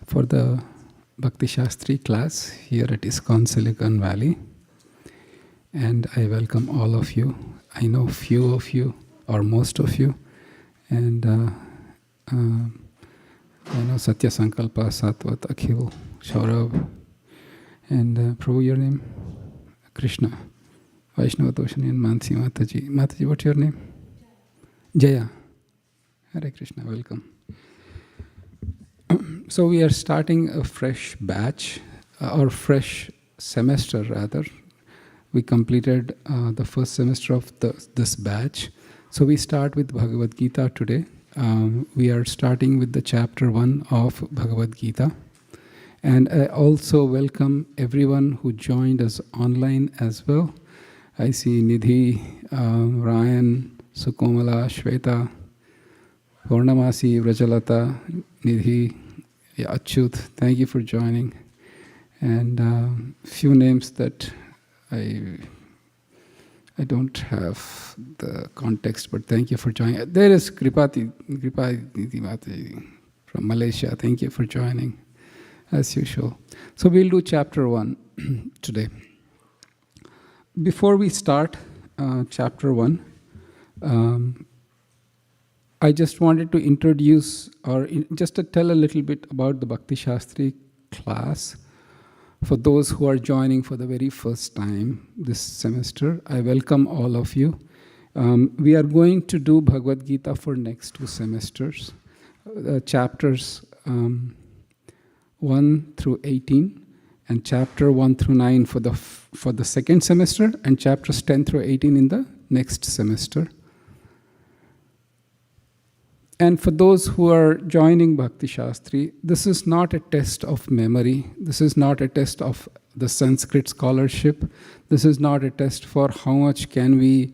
for the Bhakti Shastri class here at ISKCON Silicon Valley. And I welcome all of you. I know few of you, or most of you. And I know Satya Sankalpa, Satvat, Akhil, Shaurav. And Prabhu, your name? Krishna. Vaishnava Toshani and Mansi Mataji. Mataji, what's your name? Jaya. Hare Krishna, welcome. So we are starting a fresh batch, or fresh semester rather. We completed the first semester of this batch. So we start with Bhagavad Gita today. We are starting with the chapter 1 of Bhagavad Gita. And I also welcome everyone who joined us online as well. I see Nidhi, Ryan, Sukomala, Shweta, Purnamasi, Vrajalata, Nidhi, Achyut, thank you for joining. And few names that I don't have the context, but thank you for joining. There is Kripati Nidhi Mataji from Malaysia. Thank you for joining, as usual. So we'll do chapter 1 today. Before we start chapter 1, I just wanted to introduce, or just to tell a little bit about the Bhakti Shastri class. For those who are joining for the very first time this semester, I welcome all of you. We are going to do Bhagavad Gita for next 2 semesters, chapters 1 through 18, and chapter 1 through 9 for the second semester, and chapters 10 through 18 in the next semester. And for those who are joining Bhakti Shastri, this is not a test of memory. This is not a test of the Sanskrit scholarship. This is not a test for how much can we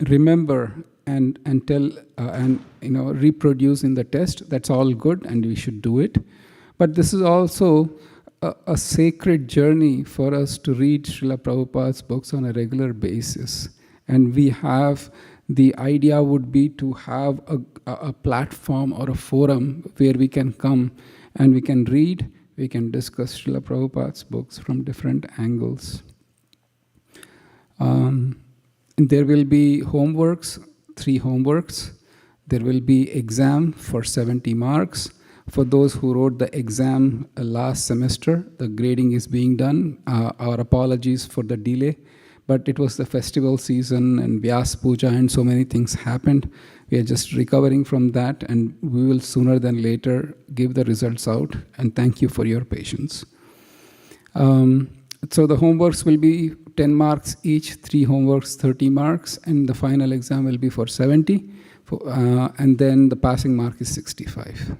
remember and tell and reproduce in the test. That's all good, and we should do it. But this is also a sacred journey for us to read Srila Prabhupada's books on a regular basis. And we have, the idea would be to have a platform or a forum where we can come and we can read, we can discuss Srila Prabhupada's books from different angles. There will be homeworks, 3 homeworks. There will be exam for 70 marks. For those who wrote the exam last semester, the grading is being done. Our apologies for the delay, but it was the festival season and Vyas Puja and so many things happened. We are just recovering from that, and we will sooner than later give the results out, and thank you for your patience. So the homeworks will be 10 marks each, 3 homeworks, 30 marks, and the final exam will be for 70, and then the passing mark is 65.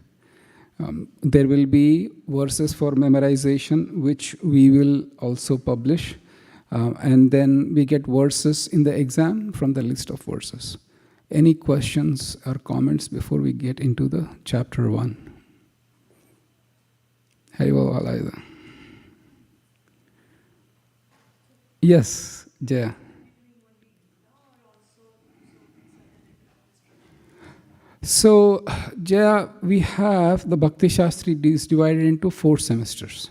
There will be verses for memorization, which we will also publish. And then we get verses in the exam from the list of verses. Any questions or comments before we get into the chapter 1? Haribo Alaida. Yes, Jaya. So, Jaya, we have the Bhakti Shastri is divided into 4 semesters.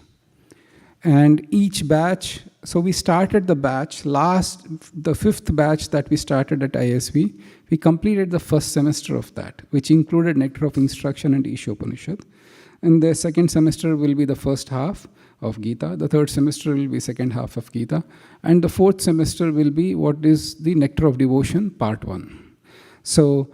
And each batch, so we started the batch, the 5th batch that we started at ISV, we completed the first semester of that, which included Nectar of Instruction and Ishopanishad. And the second semester will be the first half of Gita. The third semester will be second half of Gita. And the 4th semester will be what is the Nectar of Devotion, part 1. So,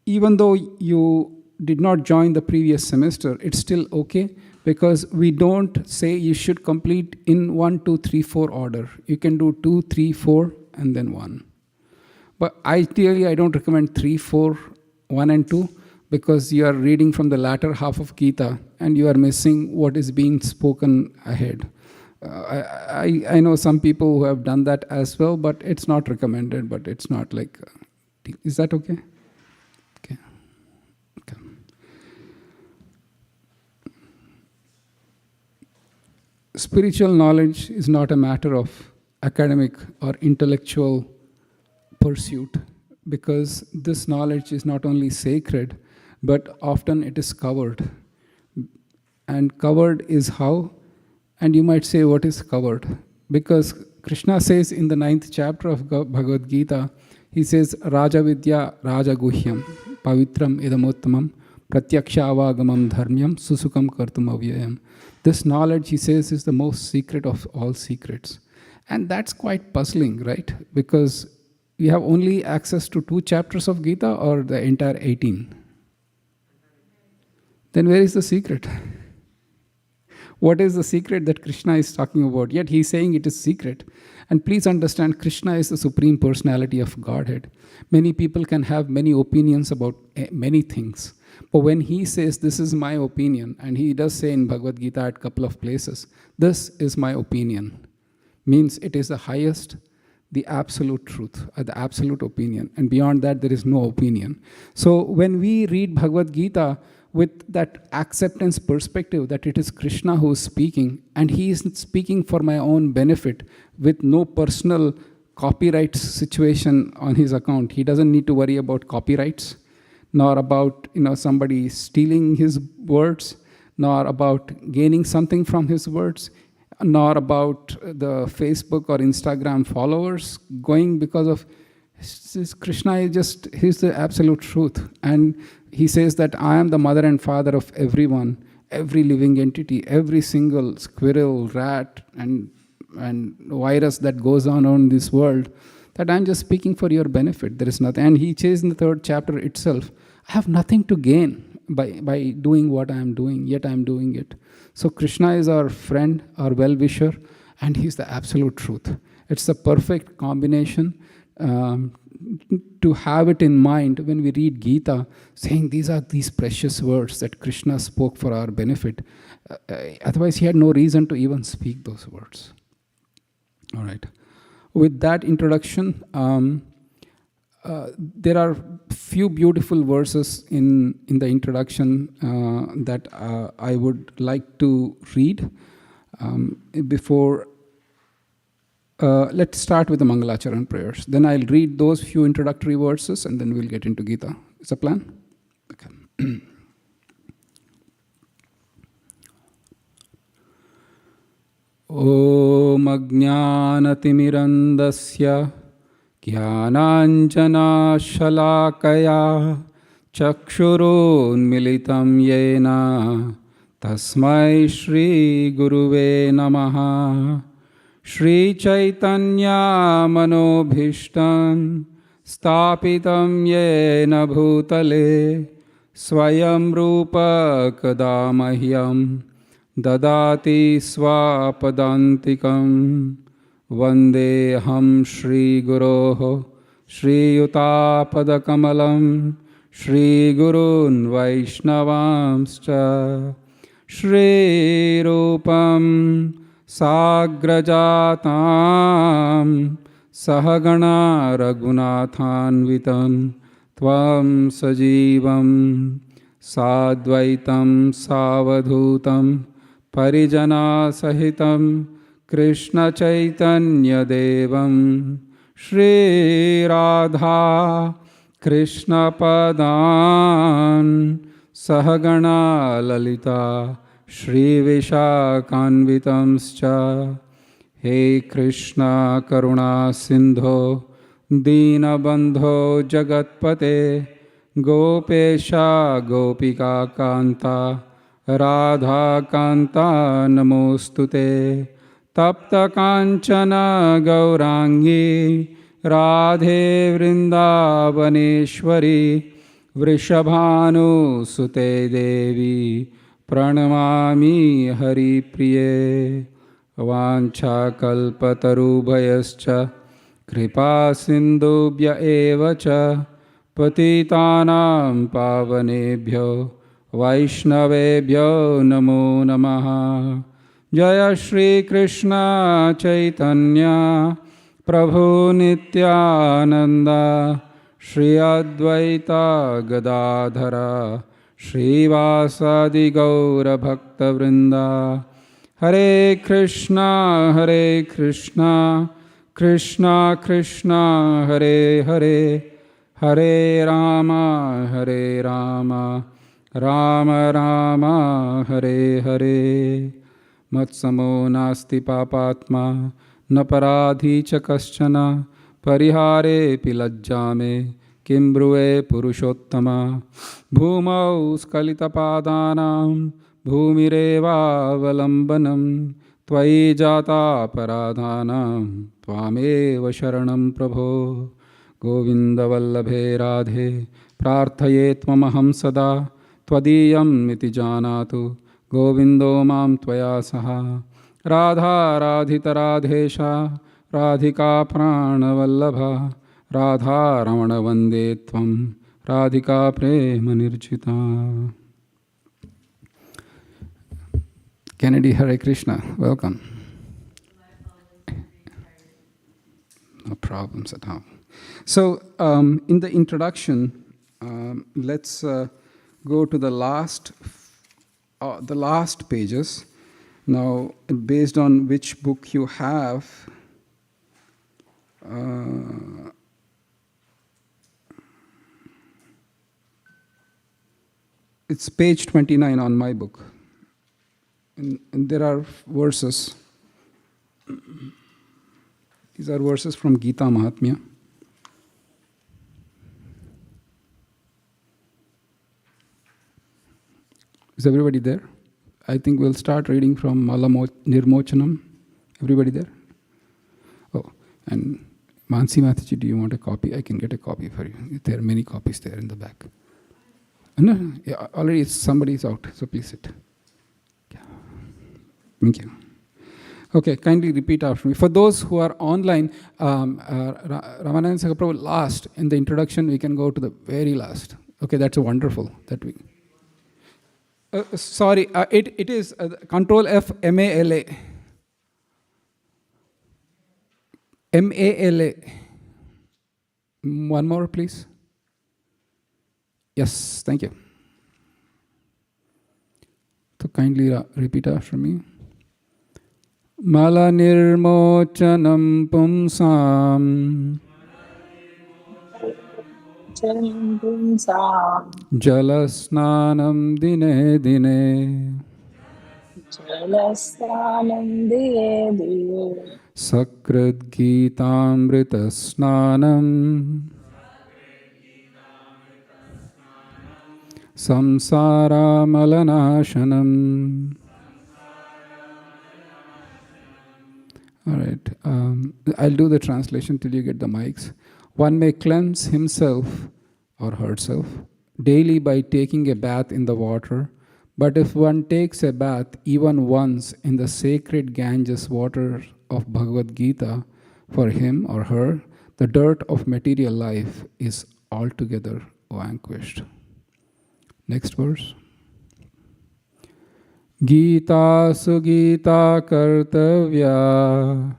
even though you did not join the previous semester, it's still okay, because we don't say you should complete in 1, 2, 3, 4 order. You can do 2, 3, 4, and then 1. But ideally, I don't recommend 3, 4, 1, and 2, because you are reading from the latter half of Gita, and you are missing what is being spoken ahead. I know some people who have done that as well, but it's not recommended, but it's not like... is that okay? Okay. Spiritual knowledge is not a matter of academic or intellectual pursuit, because this knowledge is not only sacred, but often it is covered. And covered is how? And you might say, what is covered? Because Krishna says in the 9th chapter of Bhagavad Gita, he says, Raja Vidya Raja Guhyam Pavitram Idamottamam Pratyaksha Avagamam Dharmyam Susukam Kartum Avyayam. This knowledge, he says, is the most secret of all secrets. And that's quite puzzling, right? Because we have only access to 2 chapters of Gita or the entire 18. Then where is the secret? What is the secret that Krishna is talking about? Yet he is saying it is secret. And please understand, Krishna is the Supreme Personality of Godhead. Many people can have many opinions about many things. But when he says, this is my opinion, and he does say in Bhagavad Gita at a couple of places, this is my opinion, means it is the highest, the absolute truth, the absolute opinion. And beyond that, there is no opinion. So when we read Bhagavad Gita, with that acceptance perspective that it is Krishna who is speaking, and he is speaking for my own benefit with no personal copyright situation on his account. He doesn't need to worry about copyrights, nor about somebody stealing his words, nor about gaining something from his words, nor about the Facebook or Instagram followers going because of Krishna is just, he's the absolute truth. And he says that I am the mother and father of everyone, every living entity, every single squirrel, rat, and virus that goes on in this world, that I'm just speaking for your benefit. There is nothing. And he says in the 3rd chapter itself, I have nothing to gain by doing what I am doing, yet I am doing it. So Krishna is our friend, our well-wisher, and he's the absolute truth. It's the perfect combination to have it in mind when we read Gita, saying these are these precious words that Krishna spoke for our benefit. Otherwise, he had no reason to even speak those words. All right. With that introduction, there are few beautiful verses in the introduction that I would like to read before. Let's start with the Mangalacharan prayers. Then I'll read those few introductory verses and then we'll get into Gita. Is that a plan? Okay. Om Ajnanatimirandasya Jnananjana Shalakaya Chakshurunmilitam Yena Tasmai Shri Guruve Namaha Shri Chaitanya Manobhishtam Stapitam Yena Bhutale Swayam Rupa Kadamahyam Dadati Swapadantikam Vandeham Shri Guroho Shri Yutapadakamalam Shri Gurun Vaishnavamscha Shri Rupam Sagrajatam Sahagana Raghunathanvitam Tvam Sajivam Sadvaitam Savadhutam Parijana Sahitam Krishna Chaitanya Devam Shri Radha Krishna Padan Sahagana Lalita Shri Vishakanvitamscha He Krishna Karuna Sindho Dinabandho Jagatpate Gopesha Gopika Kanta Radha Kanta Namostute Tapta Kanchana Gaurangi Radhe Vrindavaneshwari Vrishabhanu Sute Devi Pranamami Hari Priye Vancha Kalpatarubhayascha Kripa Sindhubhya Evacha Patitanam Pavanebhyo Vaishnavebhyo Namo Namaha Jaya Shri Krishna Chaitanya Prabhu Nityananda Shri Advaita Gadadhara Srivasadi Gaura Bhakta Vrinda Hare Krishna Krishna Krishna Hare Hare Hare Rama, Hare Rama, Rama Rama, Hare Hare. Matsamo nasti papatma, naparadhi cha kaschana, parihare pilajjame, kimbruve purushottama. Bhumau skalita padanam, bhumireva avalambanam, tvai jata paradhanam, tvameva sharanam prabho. Govinda vallabhe radhe, prarthaye tvamaham sada, tvadiyam iti janatu, Govindo mam tvaya saha. Radha radhita radhesha, radhika prana vallabha, radha ramana vande tvam, radhika prema nirjita. Kennedy, Hare Krishna, welcome. No problems at all. So, in the introduction, let's go to the last pages. Now, based on which book you have, it's page 29 on my book. And there are verses. These are verses from Gita Mahatmya. Is everybody there? I think we'll start reading from Mala Nirmochanam. Everybody there? Oh, and Mansi Mataji, do you want a copy? I can get a copy for you. There are many copies there in the back. No, yeah, already somebody's out, so please sit. Yeah. Thank you. Okay, kindly repeat after me. For those who are online, Ramananda Sakaprabhu last, in the introduction, we can go to the very last. Okay, that's wonderful. That we. Sorry, it is Control F, MALA. MALA. One more, please. Yes, thank you. So kindly repeat after me. Mala nirmochanam pumsam. Jalasnanam dine dine. Jalasnanam dine dine. Sakrit Gitamrita Snanam. Samsara Malanashanam. All right. I'll do the translation till you get the mics. One may cleanse himself or herself daily by taking a bath in the water. But if one takes a bath even once in the sacred Ganges water of Bhagavad Gita, for him or her, the dirt of material life is altogether vanquished. Next verse. Gita sugita kartavya.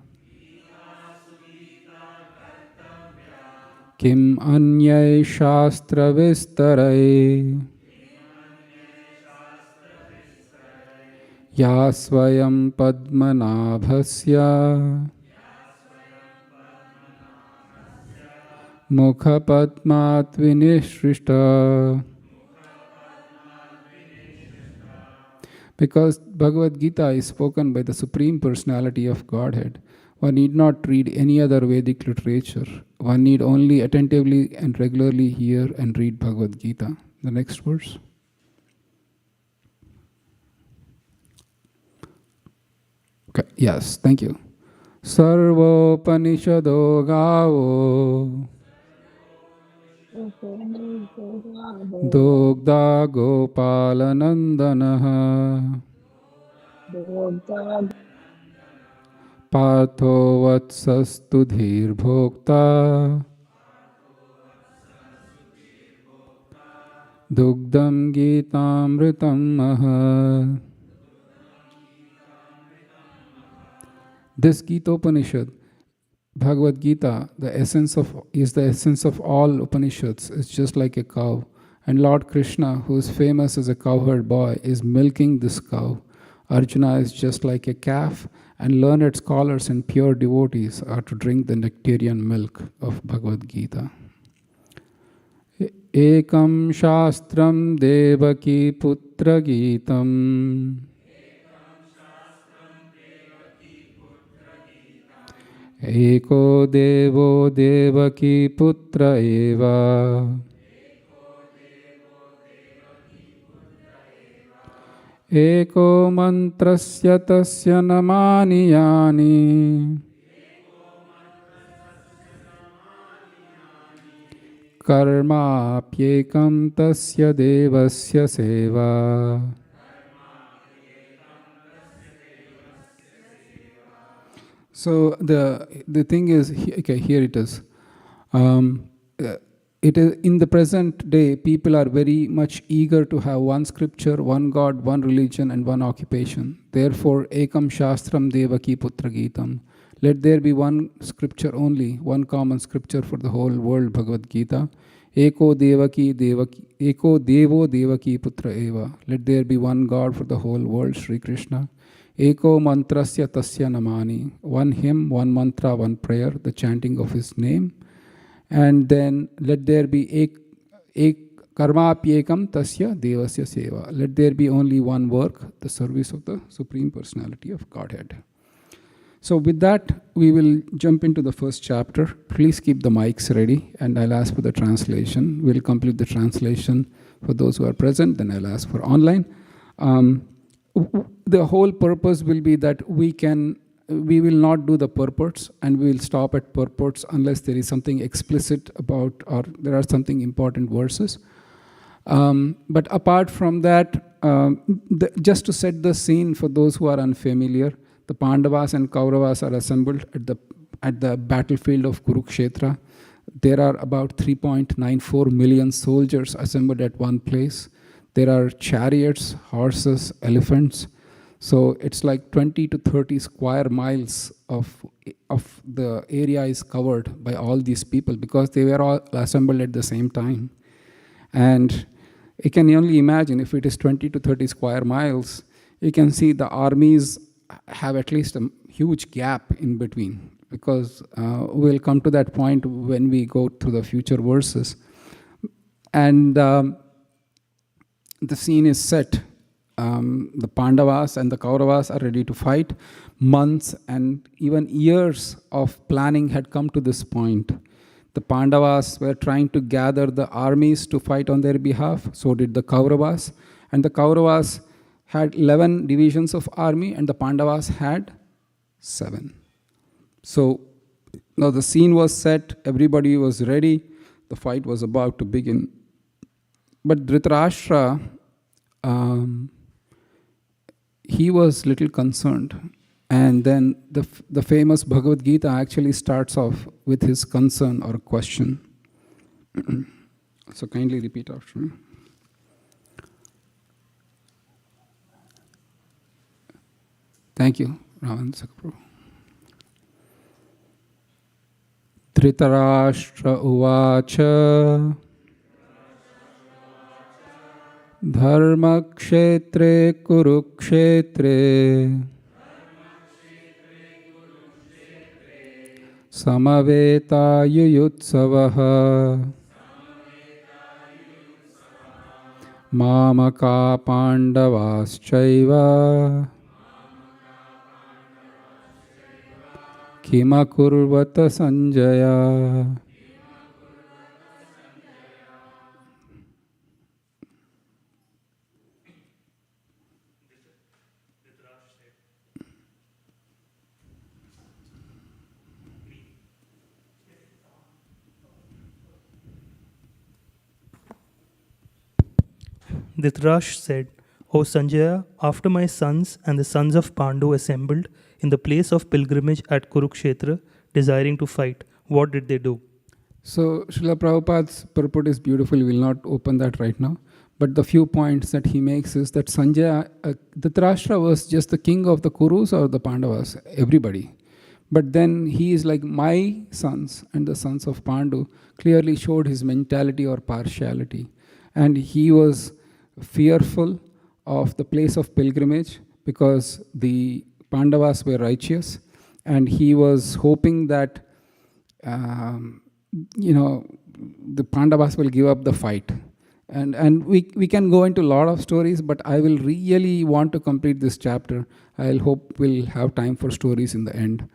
Kim anyay shastra vistarai. Ya swayam padmanabhasya. Mukha padmat vinishrishta. Because Bhagavad Gita is spoken by the Supreme Personality of Godhead, one need not read any other Vedic literature. One need only attentively and regularly hear and read Bhagavad Gita. The next verse. Okay. Yes, thank you. Sarvopanishado gavo. Dogda Gopalanandanaha Patho Vatsastu Dhir Bhokta Dugdam Gitamritam Maha. This Gita Upanishad, Bhagavad Gita, the essence of all Upanishads, is just like a cow. And Lord Krishna, who is famous as a cowherd boy, is milking this cow. Arjuna is just like a calf, and learned scholars and pure devotees are to drink the nectarian milk of Bhagavad Gita. Ekam shastram devaki putra gitam. Eko devo devaki putra eva. Eko mantrasya tasya namani yani. Karma apyekam tasya devasya seva. So the thing is, okay, here it is. It is in the present day, people are very much eager to have one scripture, one God, one religion, and one occupation. Therefore, ekam shastram devaki putra gitam. Let there be one scripture only, one common scripture for the whole world, Bhagavad Gita. Eko devo devaki putra eva. Let there be one God for the whole world, Sri Krishna. Eko mantrasya tasya namani. One hymn, one mantra, one prayer, the chanting of his name. And then let there be ek karmapyekam tasya devasya seva. Let there be only one work, the service of the Supreme Personality of Godhead. So with that, we will jump into the first chapter. Please keep the mics ready, and I'll ask for the translation. We'll complete the translation for those who are present, then I'll ask for online. The whole purpose will be that we will not do the purports, and we will stop at purports unless there is something explicit about, or there are something important verses. But apart from that, just to set the scene for those who are unfamiliar, the Pandavas and Kauravas are assembled at the battlefield of Kurukshetra. There are about 3.94 million soldiers assembled at one place. There are chariots, horses, elephants. So it's like 20 to 30 square miles of the area is covered by all these people, because they were all assembled at the same time. And you can only imagine, if it is 20 to 30 square miles, you can see the armies have at least a huge gap in between, because we'll come to that point when we go through the future verses. And the scene is set. The Pandavas and the Kauravas are ready to fight. Months and even years of planning had come to this point. The Pandavas were trying to gather the armies to fight on their behalf. So did the Kauravas. And the Kauravas had 11 divisions of army, and the Pandavas had 7. So now the scene was set, everybody was ready, the fight was about to begin. But Dhritarashtra, he was little concerned. And then the famous Bhagavad Gita actually starts off with his concern or question. So kindly repeat after me. Thank you, Ravan Sakaprabhu. Dhritarashtra uvacha dharma kshetre kurukshetre samaveta yuyutsavaha mamaka pandavaschaiva kimakurvata Sanjaya. Dhritarashtra said, O Sanjaya, after my sons and the sons of Pandu assembled in the place of pilgrimage at Kurukshetra, desiring to fight, what did they do? So Srila Prabhupada's purport is beautiful. We will not open that right now. But the few points that he makes is that Sanjaya, Dhritarashtra was just the king of the Kurus or the Pandavas, everybody. But then he is like, my sons and the sons of Pandu clearly showed his mentality or partiality. And he was fearful of the place of pilgrimage because the Pandavas were righteous, and he was hoping that the Pandavas will give up the fight. And we can go into a lot of stories, but I will really want to complete this chapter. I'll hope we'll have time for stories in the end.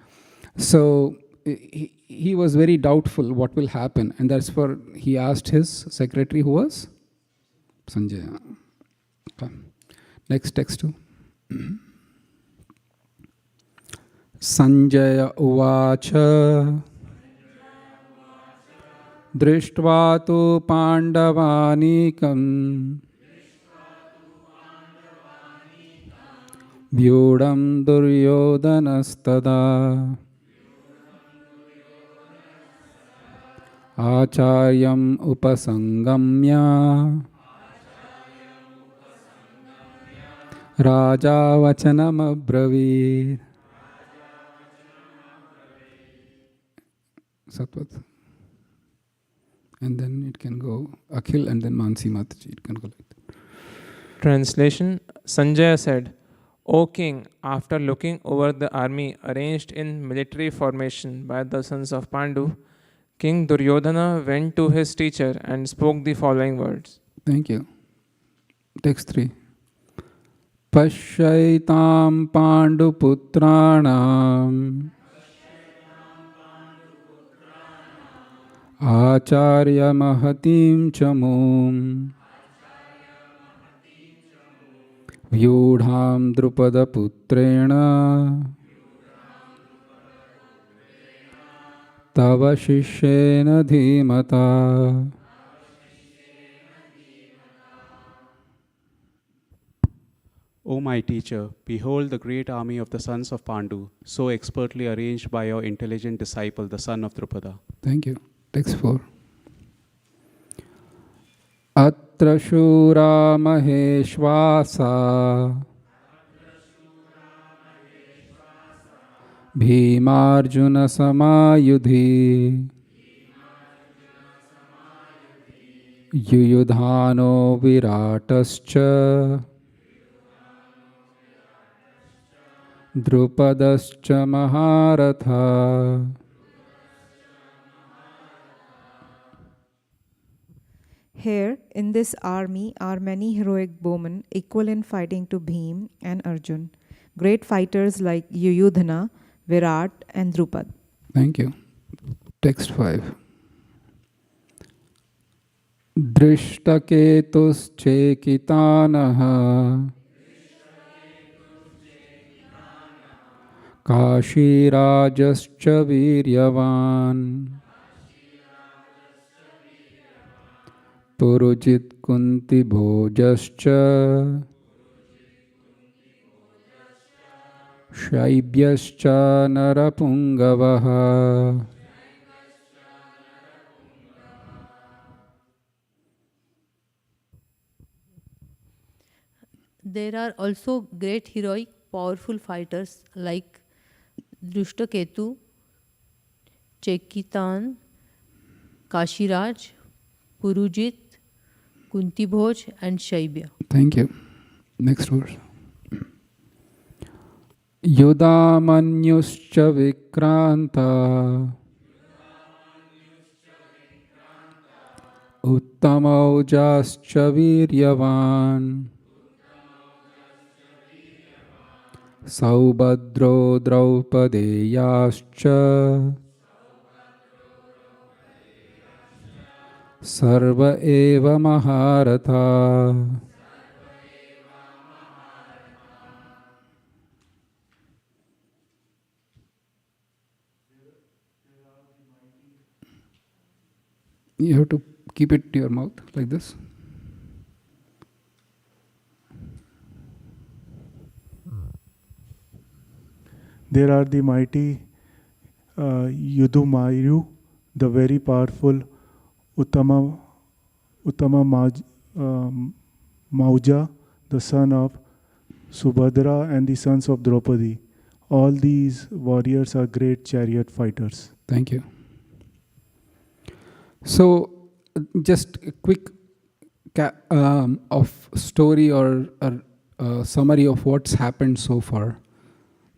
So he was very doubtful what will happen, and that's for he asked his secretary, who was Sanjaya. Okay. Next text too. Sanjaya uvacha drishtva tu pandavanikam vyudam duryodhanastada acharyam upasangamya raja vachanam abravir. Satvat. And then it can go Akhil and then Mansi Mataji. It can go like that. Translation. Sanjaya said, O king, after looking over the army arranged in military formation by the sons of Pandu, King Duryodhana went to his teacher and spoke the following words. Thank you. Text 3. Pashyaitam Pandu Putranam Acharya Mahatim Chamum Vyudham Drupada Putrena Tava Shishena Dhimata. O my teacher, behold the great army of the sons of Pandu, so expertly arranged by your intelligent disciple, the son of Drupada. Thank you. Text 4. Atra Shura Maheshvasa Bhimarjuna Samayudhi Yuyudhano Viratascha Drupadascha Maharatha. Here, in this army, are many heroic bowmen equal in fighting to Bhim and Arjun, great fighters like Yuyudhana, Virat, and Drupad. Thank you. Text 5. Drishtaketus Chekitanaha Kashirajascha Viryavan Purujit Kunti Bhojascha Shaibyascha Narapungavaha. There are also great heroic powerful fighters like Drishtaketu, Chekitan, Kashiraj, Purujit, Kuntibhoj, and Shaibya. Thank you. Next verse. Yudamanyuscha Vikranta Uttamaujascha Viryavan Saubhadro Draupadeyascha Sarva Eva Maharatha. You have to keep it to your mouth like this. There are the mighty Yudumayu, the very powerful Uttama Mauja, the son of Subhadra, and the sons of Draupadi. All these warriors are great chariot fighters. Thank you. So, just a quick of story or summary of what's happened so far.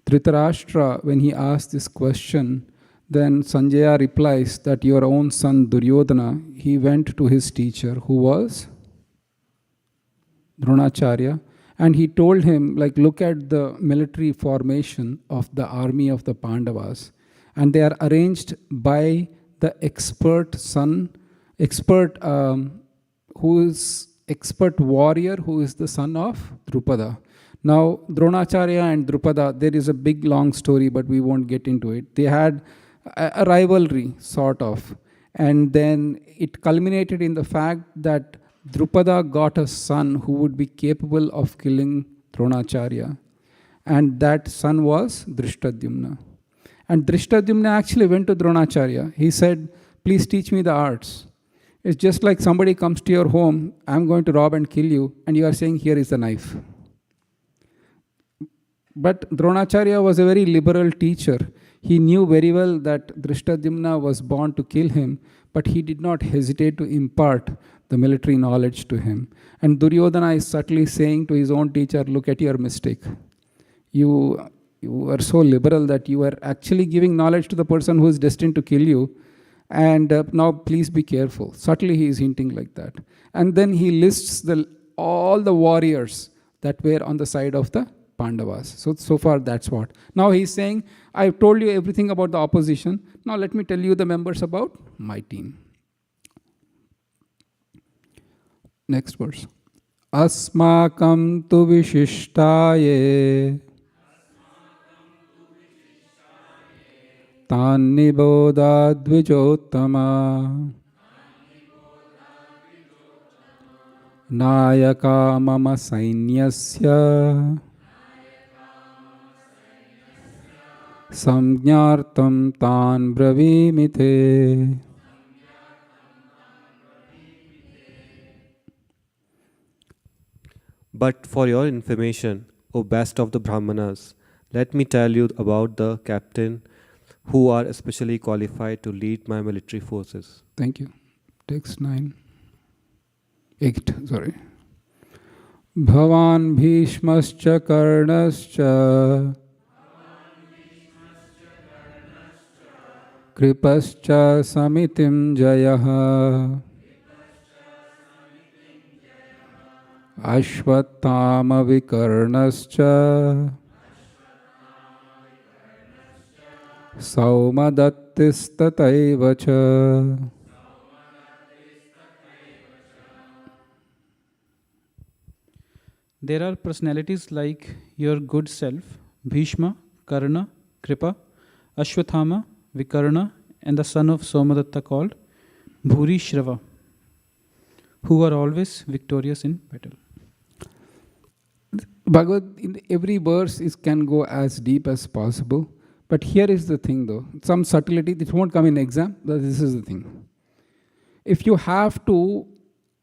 Dhritarashtra, when he asked this question, Then Sanjaya replies that your own son Duryodhana, he went to his teacher who was Dronacharya, and he told him, like, look at the military formation of the army of the Pandavas, and they are arranged by the expert warrior who is the son of Drupada. Now, Dronacharya and Drupada, there is a big long story, but we won't get into it. They had a rivalry, sort of. And then it culminated in the fact that Drupada got a son who would be capable of killing Dronacharya. And that son was Drishtadyumna. And Drishtadyumna actually went to Dronacharya. He said, please teach me the arts. It's just like somebody comes to your home, I'm going to rob and kill you, and you are saying, here is the knife. But Dronacharya was a very liberal teacher. He knew very well that Drishtadyumna was born to kill him, but he did not hesitate to impart the military knowledge to him. And Duryodhana is subtly saying to his own teacher, look at your mistake. You are so liberal that you are actually giving knowledge to the person who is destined to kill you. And now please be careful. Subtly he is hinting like that. And then he lists all the warriors that were on the side of the Pandavas. So far that's what. Now he's saying, I've told you everything about the opposition. Now let me tell you the members about my team. Next verse. Asmakam tu vishishtaye tan niboda dvijottama nayaka mama sainyasya samjnartam tan bravimite. But for your information, O best of the Brahmanas, let me tell you about the captain who are especially qualified to lead my military forces. Thank you. Text 8. Bhavan bhishmascha karnascha kripascha samitim jayah ashvattama vikarnascha saumadattistataiva cha. There are personalities like your good self, Bhishma, Karna, Kripa, Ashwathama, Vikarna, and the son of Somadatta called Bhuri Shrava, who are always victorious in battle. Bhagavad, in every verse can go as deep as possible. But here is the thing though, some subtlety, this won't come in exam, but this is the thing. If you have to,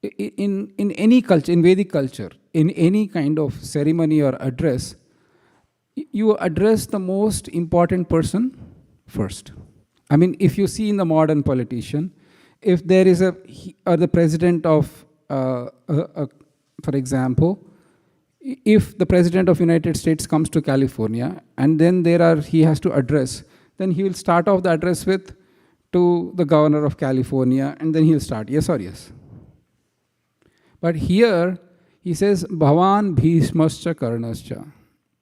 in any culture, in Vedic culture, in any kind of ceremony or address, you address the most important person first. I mean, if you see in the modern politician, if there is the president of, for example, if the president of United States comes to California and then he has to address, then he will start off the address to the governor of California, and then he'll start, yes or yes. But here, he says, Bhavan bhishmascha karnascha.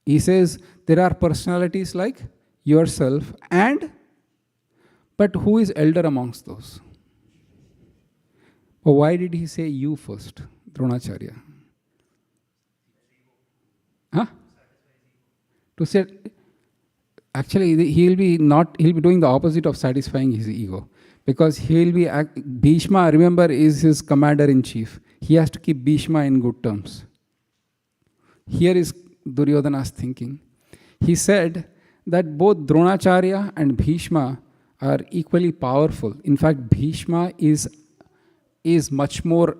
He says, there are personalities like yourself, but who is elder amongst those? But why did he say you first, Dronacharya? Huh? To say, actually, he'll be doing the opposite of satisfying his ego. Because Bhishma, remember, is his commander-in-chief. He has to keep Bhishma in good terms. Here is Duryodhana's thinking. He said that both Dronacharya and Bhishma are equally powerful. In fact, Bhishma is much more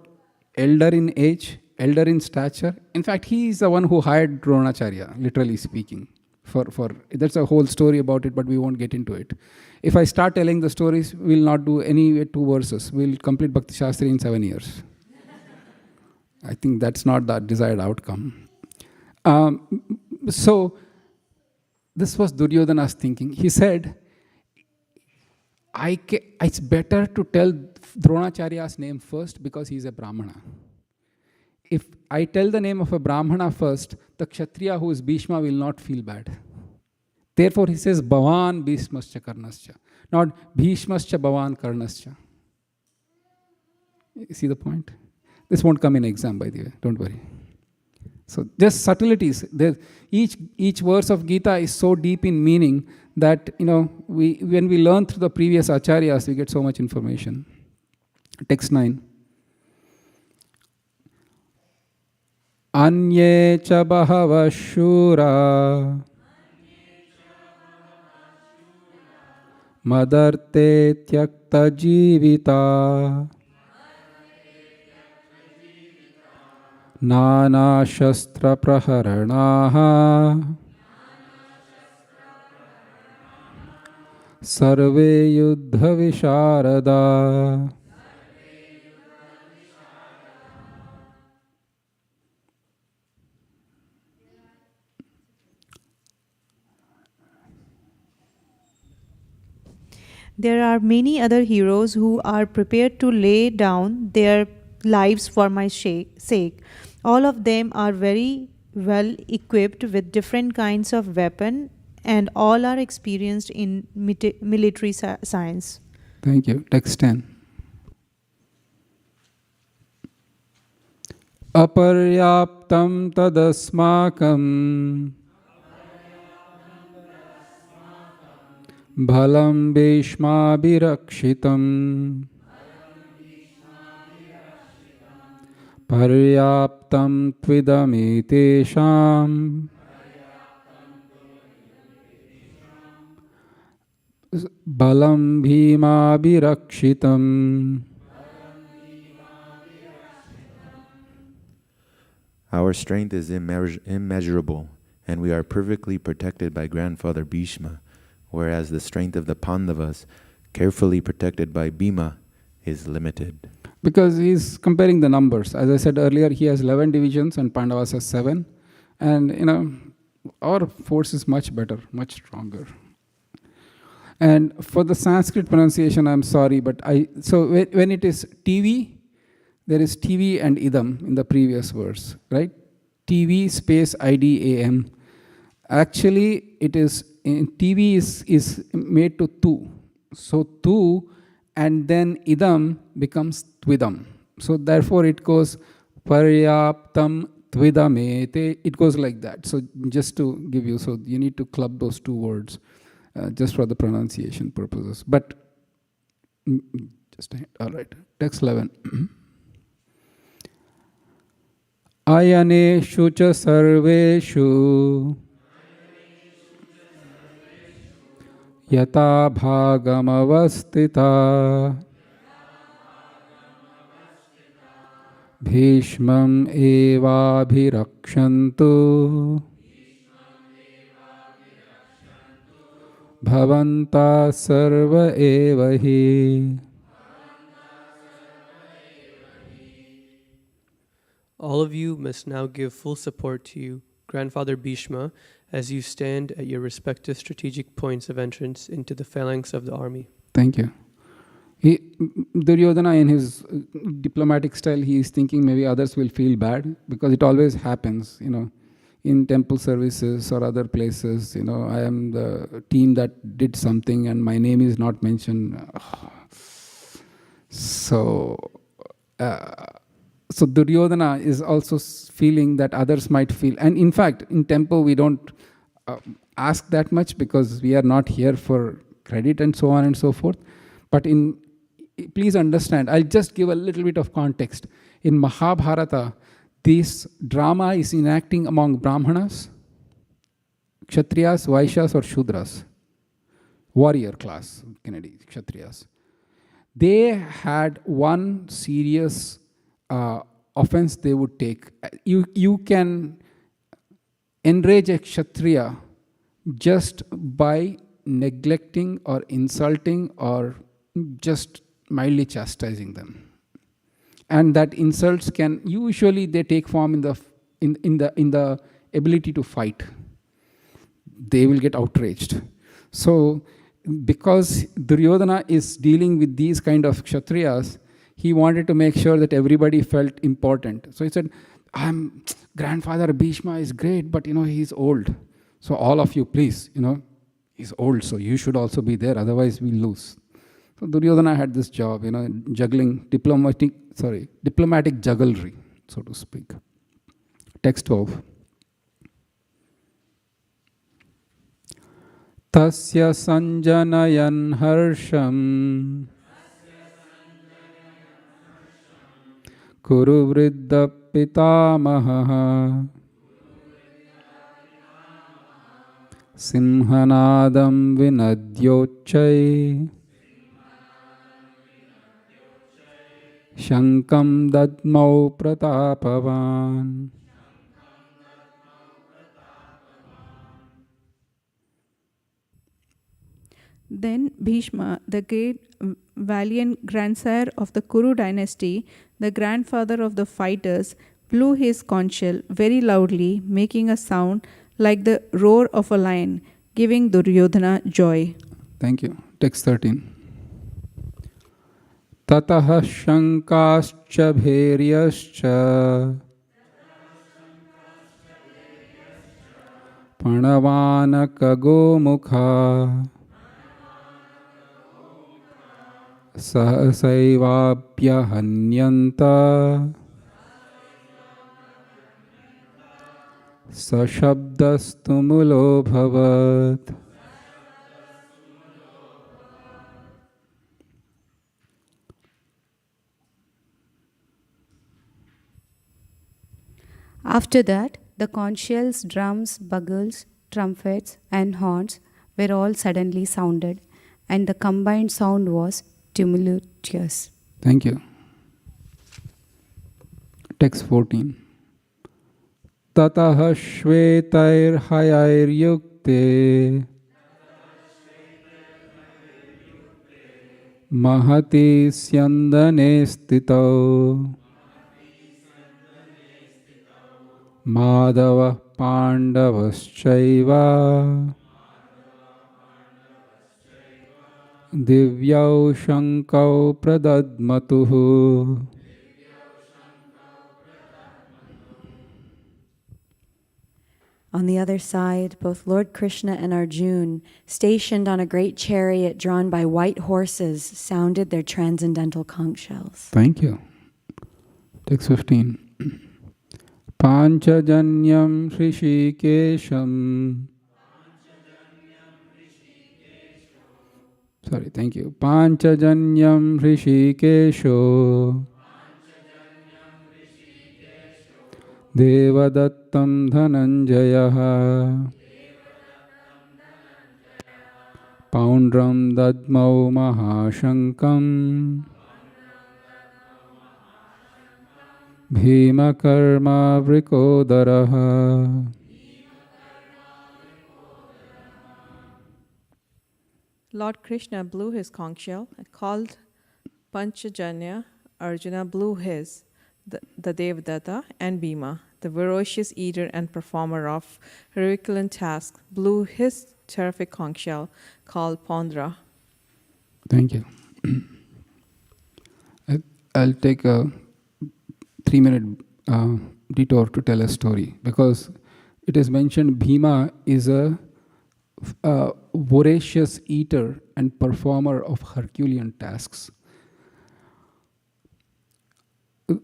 elder in age, elder in stature. In fact, he is the one who hired Dronacharya, literally speaking. That's a whole story about it, but we won't get into it. If I start telling the stories, we'll not do any 2 verses. We'll complete Bhakti Shastri in 7 years. I think that's not the desired outcome. So, this was Duryodhana's thinking. He said, it's better to tell Dronacharya's name first because he's a Brahmana. If I tell the name of a Brahmana first, the Kshatriya who is Bhishma will not feel bad. Therefore he says Bhavan Bhishmascha Karnascha, not Bhishmascha Bhavan Karnascha. You see the point? This won't come in exam, by the way, don't worry. So just subtleties. Each verse of Gita is so deep in meaning that, when we learn through the previous acharyas, we get so much information. Text 9. Anye cha bahava shura madarte tyakta jivita nana shastra praharanaha sarve yuddha visharada. There are many other heroes who are prepared to lay down their lives for my sake. All of them are very well equipped with different kinds of weapon, and all are experienced in military science. Thank you. Text 10. Aparyaptam tadasmakam bhalam bhishma birakshitam paryaptam tvidamitesham balam bhima birakshitam. Our strength is immeasurable, and we are perfectly protected by Grandfather Bhishma, whereas the strength of the Pandavas, carefully protected by Bhima, is limited. Because he's comparing the numbers. As I said earlier, he has 11 divisions and Pandavas has 7. And, our force is much better, much stronger. And for the Sanskrit pronunciation, I'm sorry, but so when it is TV, there is TV and idam in the previous verse, right? TV space IDAM. Actually, it is, in TV is made to tu. So tu and then idam becomes tvidam. So therefore it goes paryaptam tvidamete. It goes like that. So just to give you, so you need to club those two words just for the pronunciation purposes. But all right. Text 11. Ayaneshu cha sarveshu yata bhagam avastita bhishmam eva bhirakshantu bhavanta sarva eva hi. All of you must now give full support to Grandfather Bhishma as you stand at your respective strategic points of entrance into the phalanx of the army. Thank you. Duryodhana, in his diplomatic style, he is thinking maybe others will feel bad, because it always happens, in temple services or other places. I am the team that did something and my name is not mentioned. So Duryodhana is also feeling that others might feel. And in fact, in temple, we don't ask that much because we are not here for credit and so on and so forth. But please understand, I'll just give a little bit of context. In Mahabharata, this drama is enacting among Brahmanas, Kshatriyas, Vaishyas or Shudras, warrior class, Kshatriyas. They had one serious offense they would take. You can enrage a Kshatriya just by neglecting or insulting or just mildly chastising them. And that insults can usually they take form in the ability to fight. They will get outraged. So because Duryodhana is dealing with these kind of kshatriyas, he wanted to make sure that everybody felt important. So he said, grandfather Bhishma is great, but he's old. So all of you, please, he's old, so you should also be there, otherwise we lose. So Duryodhana had this job, juggling, diplomatic jugglery, so to speak. Text 12. Tasya sanjanayan harsham kuru vriddha pitamaha simhanadam vinadyochai shankam dadmau pratapavan. Then Bhishma, the great valiant grandsire of the Kuru dynasty, the grandfather of the fighters, blew his conch shell very loudly, making a sound like the roar of a lion, giving Duryodhana joy. Thank you. Text 13. Tataha shankascha bhairyascha panavanaka gomukha sahasaivabhya hanyanta sashabdastumulo bhavat. After that, the conchshells, drums, bugles, trumpets, and horns were all suddenly sounded, and the combined sound was tumultuous. Thank you. Text 14. Tataha shvetair hayair yukte mahati syandane stito madava pandavaschaiva divyau shankau pradadmatuhu. On the other side, both Lord Krishna and Arjuna, stationed on a great chariot drawn by white horses, sounded their transcendental conch shells. Thank you. Text 15. Panchajanyam Hrishikesham. Sorry, thank you. Panchajanyam Hrishikesho Devadattam Dhananjayaha Poundram Dadmau Mahashankam Bhima Karma Vrikodaraha. Lord Krishna blew his conch shell, called Panchajanya. Arjuna blew his, the Devadatta, and Bhima, the ferocious eater and performer of Herculean tasks, blew his terrific conch shell called Pondra. Thank you. I'll take a 3-minute detour to tell a story, because it is mentioned Bhima is a voracious eater and performer of Herculean tasks.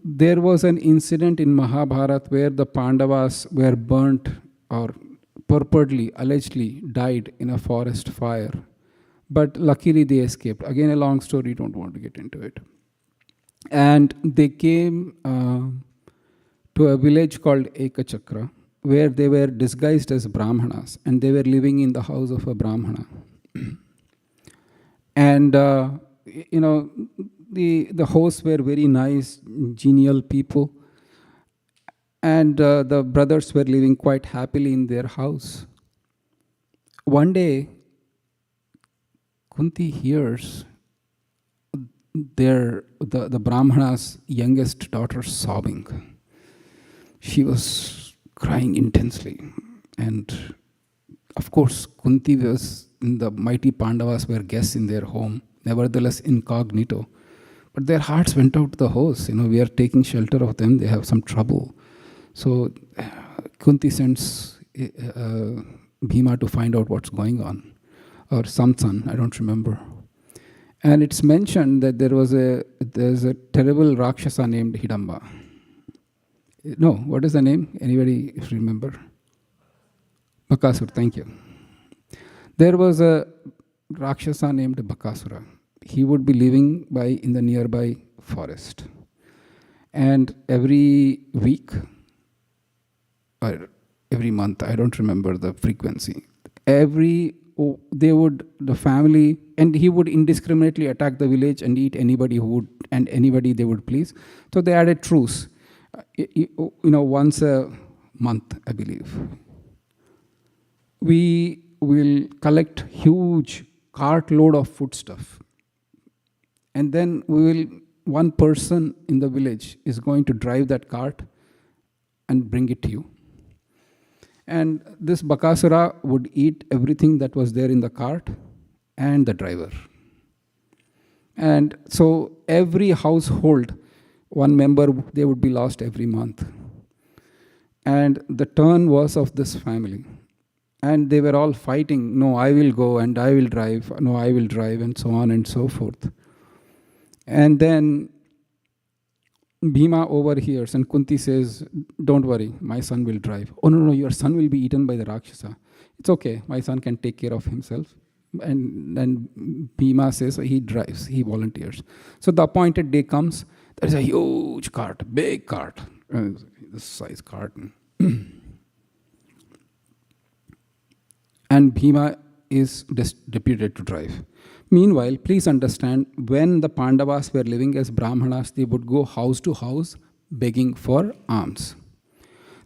There was an incident in Mahabharata where the Pandavas were burnt or purportedly, allegedly died in a forest fire. But luckily they escaped. Again, a long story, don't want to get into it. And they came to a village called Ekachakra, where they were disguised as Brahmanas, and they were living in the house of a Brahmana. And, the hosts were very nice, genial people. And the brothers were living quite happily in their house. One day, Kunti hears the Brahmana's youngest daughter sobbing. She was crying intensely. And of course, Kunti was the mighty Pandavas were guests in their home, nevertheless incognito. But their hearts went out to the host. We are taking shelter of them. They have some trouble. So Kunti sends Bhima to find out what's going on. Or some son, I don't remember. And it's mentioned that there's a terrible Rakshasa named Hidamba. No, what is the name? Anybody remember? Bakasura, thank you. There was a Rakshasa named Bakasura. He would be living in the nearby forest. And every week, or every month, I don't remember the frequency, the family, and he would indiscriminately attack the village and eat anybody anybody they would please. So they had a truce, once a month, I believe. We will collect huge cartload of foodstuff. And then one person in the village is going to drive that cart and bring it to you. And this Bakasura would eat everything that was there in the cart and the driver. And so every household, one member, they would be lost every month. And the turn was of this family. And they were all fighting, no, I will go and I will drive, no, I will drive, and so on and so forth. And then Bhima overhears and Kunti says, don't worry, my son will drive. Oh, no, your son will be eaten by the Rakshasa. It's okay, my son can take care of himself. And then Bhima says he drives, he volunteers. So the appointed day comes, there is a huge cart, big cart, this size cart. And Bhima is deputed to drive. Meanwhile, please understand, when the Pandavas were living as Brahmanas, they would go house to house begging for alms.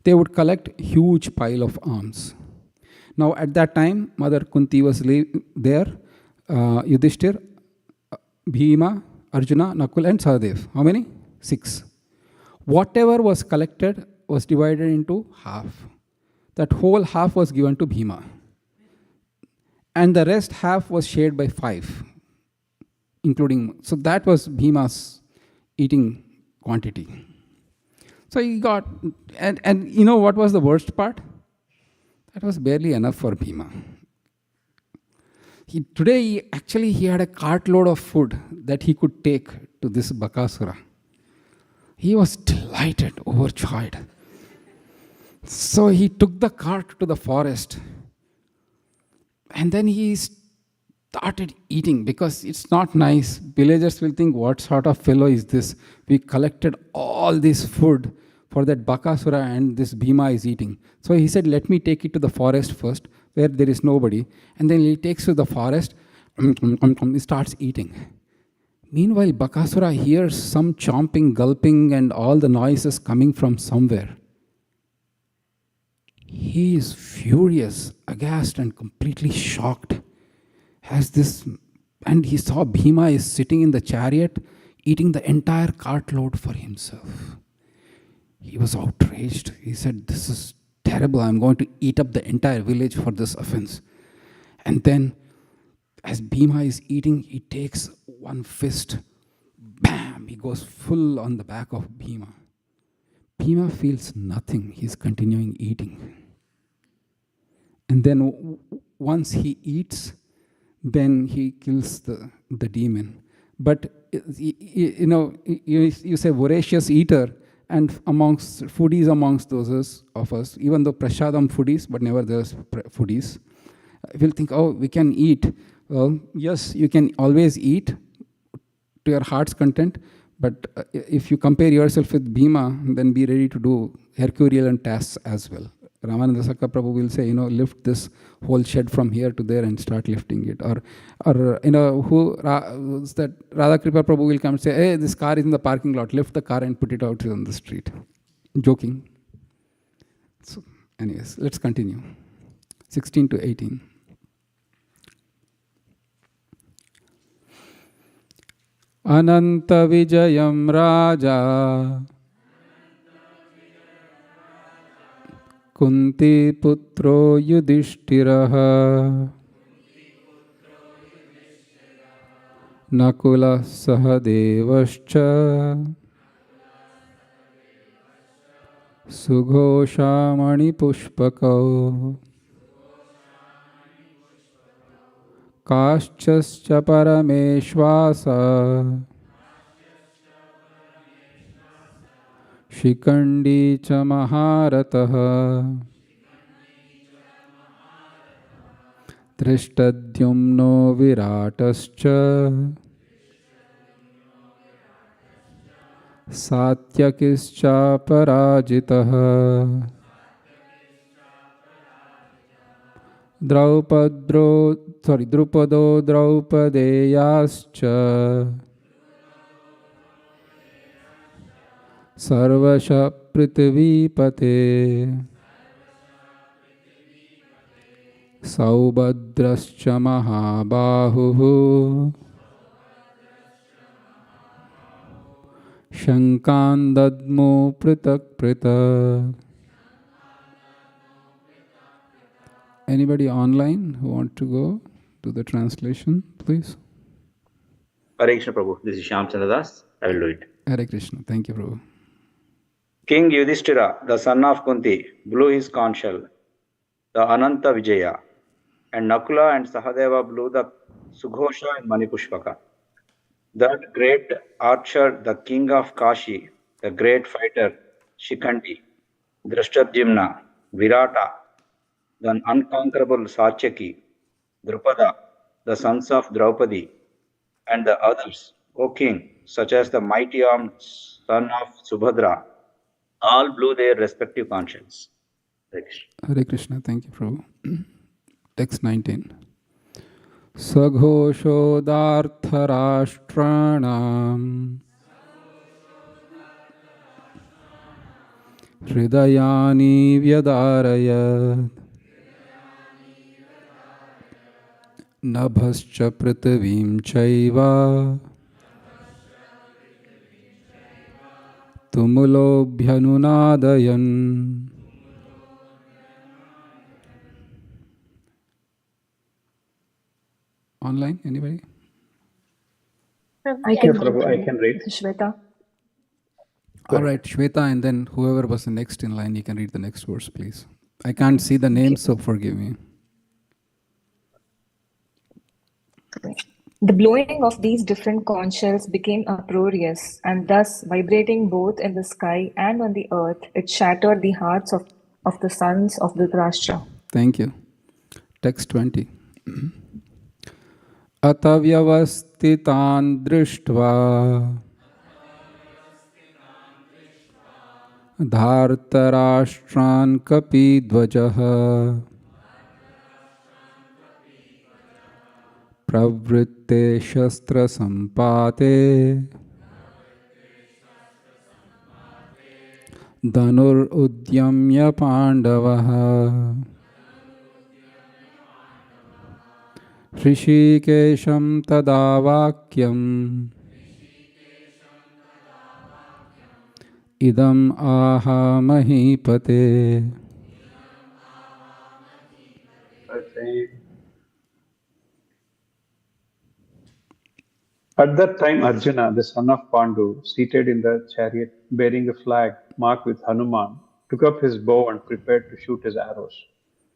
They would collect huge pile of alms. Now at that time, Mother Kunti was there, Yudhishthir, Bhima, Arjuna, Nakul and Sahadev. How many? 6. Whatever was collected was divided into half. That whole half was given to Bhima. And the rest half was shared by 5, including, so that was Bhima's eating quantity. So he got, and you know what was the worst part? That was barely enough for Bhima. Today he had a cartload of food that he could take to this Bakasura. He was delighted, overjoyed. So he took the cart to the forest. And then he started eating, because it's not nice. Villagers will think, what sort of fellow is this? We collected all this food for that Bakasura and this Bhima is eating. So he said, let me take it to the forest first, where there is nobody. And then he takes to the forest, he starts eating. Meanwhile, Bakasura hears some chomping, gulping, and all the noises coming from somewhere. He is furious, aghast, and completely shocked. And he saw Bhima is sitting in the chariot, eating the entire cartload for himself. He was outraged. He said, this is terrible. I'm going to eat up the entire village for this offense. And then, as Bhima is eating, he takes one fist. Bam! He goes full on the back of Bhima. Bhima feels nothing. He's continuing eating. And then once he eats, then he kills the demon. But you say voracious eater, and amongst foodies amongst those of us, even though prasadam foodies, but never there's foodies, will think, oh, we can eat. Well, yes, you can always eat to your heart's content, but if you compare yourself with Bhima, then be ready to do Herculean tasks as well. Ramananda Sakka Prabhu will say, lift this whole shed from here to there and start lifting it. Or Radha Kripa Prabhu will come and say, hey, this car is in the parking lot, lift the car and put it out on the street. Joking. So, anyways, let's continue. 16 to 18. Ananta Vijayam Raja Kunti Putro Yudhishthiraha Nakula Sahadevascha Sughoshamani Pushpakau Kaschascha Parameshwasa Shikandi cha Maharataha Drishtadyumno Viratascha Satyakischa Parajitaha Drupado Draupadeyascha Sarvasha Prithvipate Saubhadrascha Mahabahuhu Shankan Dadmo Pritak Pritak. Anybody online who want to go do the translation, please? Hare Krishna Prabhu, this is Shyam Chandra Das. I will do it. Hare Krishna. Thank you, Prabhu. King Yudhishthira, the son of Kunti, blew his conch shell, the Ananta Vijaya, and Nakula and Sahadeva blew the Sughosha and Manipushpaka. That great archer, the king of Kashi, the great fighter, Shikandi, Drashtadyumna, Virata, the unconquerable Satyaki, Drupada, the sons of Draupadi, and the others, O king, such as the mighty armed son of Subhadra, all blew their respective conch shells. Hare Krishna. Thank you, Prabhu. Text 19. Saghoshodartharashtranam Hridayani Vyadarayat Nabhascha Prithvim Chaiva Tumulobhyanunadayan. Online, anybody? I can read. Shweta. All right, Shweta, and then whoever was the next in line, you can read the next verse, please. I can't see the names, so forgive me. The blowing of these different conch shells became uproarious, and thus, vibrating both in the sky and on the earth, it shattered the hearts of the sons of Dhritarashtra. Thank you. Text 20. Atavyavastitan drishtva Dhartarashtran kapidvajaha Pravritte shastra sampate Dhanur udyamya pandavaha Hrishikesham tadavakyam Idam aha mahipate. At that time, Arjuna, the son of Pandu, seated in the chariot bearing a flag marked with Hanuman, took up his bow and prepared to shoot his arrows.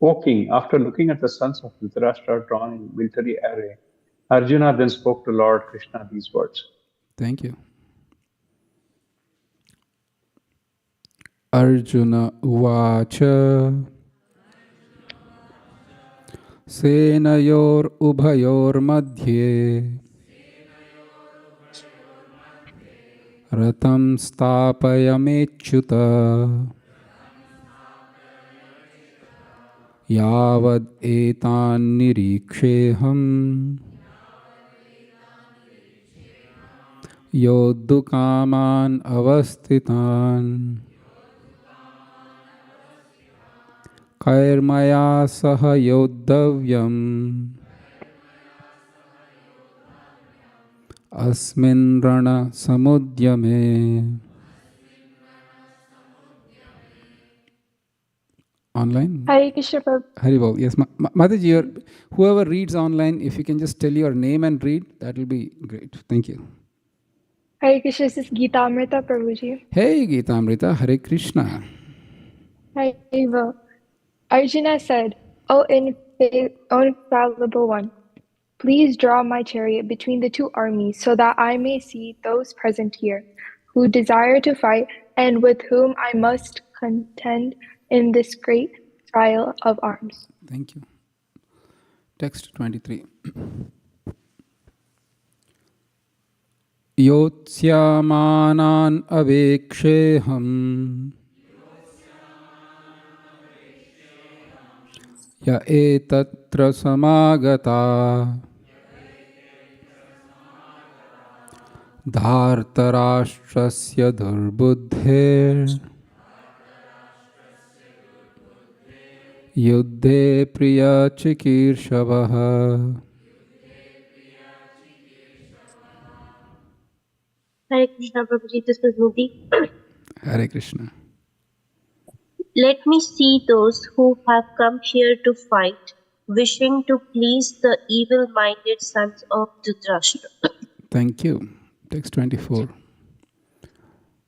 O king, after looking at the sons of Dhritarashtra drawn in military array, Arjuna then spoke to Lord Krishna these words. Thank you. Arjuna uvacha Senayor ubhayor madhye Ratam stapayamechyuta Yavad etan niriksheham Yoddukaman avastitan Kairmaya saha yoddhavyam Asmin rana samudyame. online? Hare Krishna Prabhu. Haribol, yes. Mataji, whoever reads online, if you can just tell your name and read, that will be great. Thank you. Hare Krishna, this is Gita Amrita Prabhuji. Hey, Gita Amrita, Hare Krishna. Hare Arjuna said, O infallible one, please draw my chariot between the two armies so that I may see those present here who desire to fight and with whom I must contend in this great trial of arms. Thank you. Text 23. Yotsyamanaan aveksheham ya etatra samagata dhartarashtrasya durbuddher yuddhe priya chikirshavah. Hare Krishna Prabhuji, this is Nidhi. Hare Krishna. Let me see those who have come here to fight, wishing to please the evil-minded sons of Dhritarashtra. Thank you. Text 24.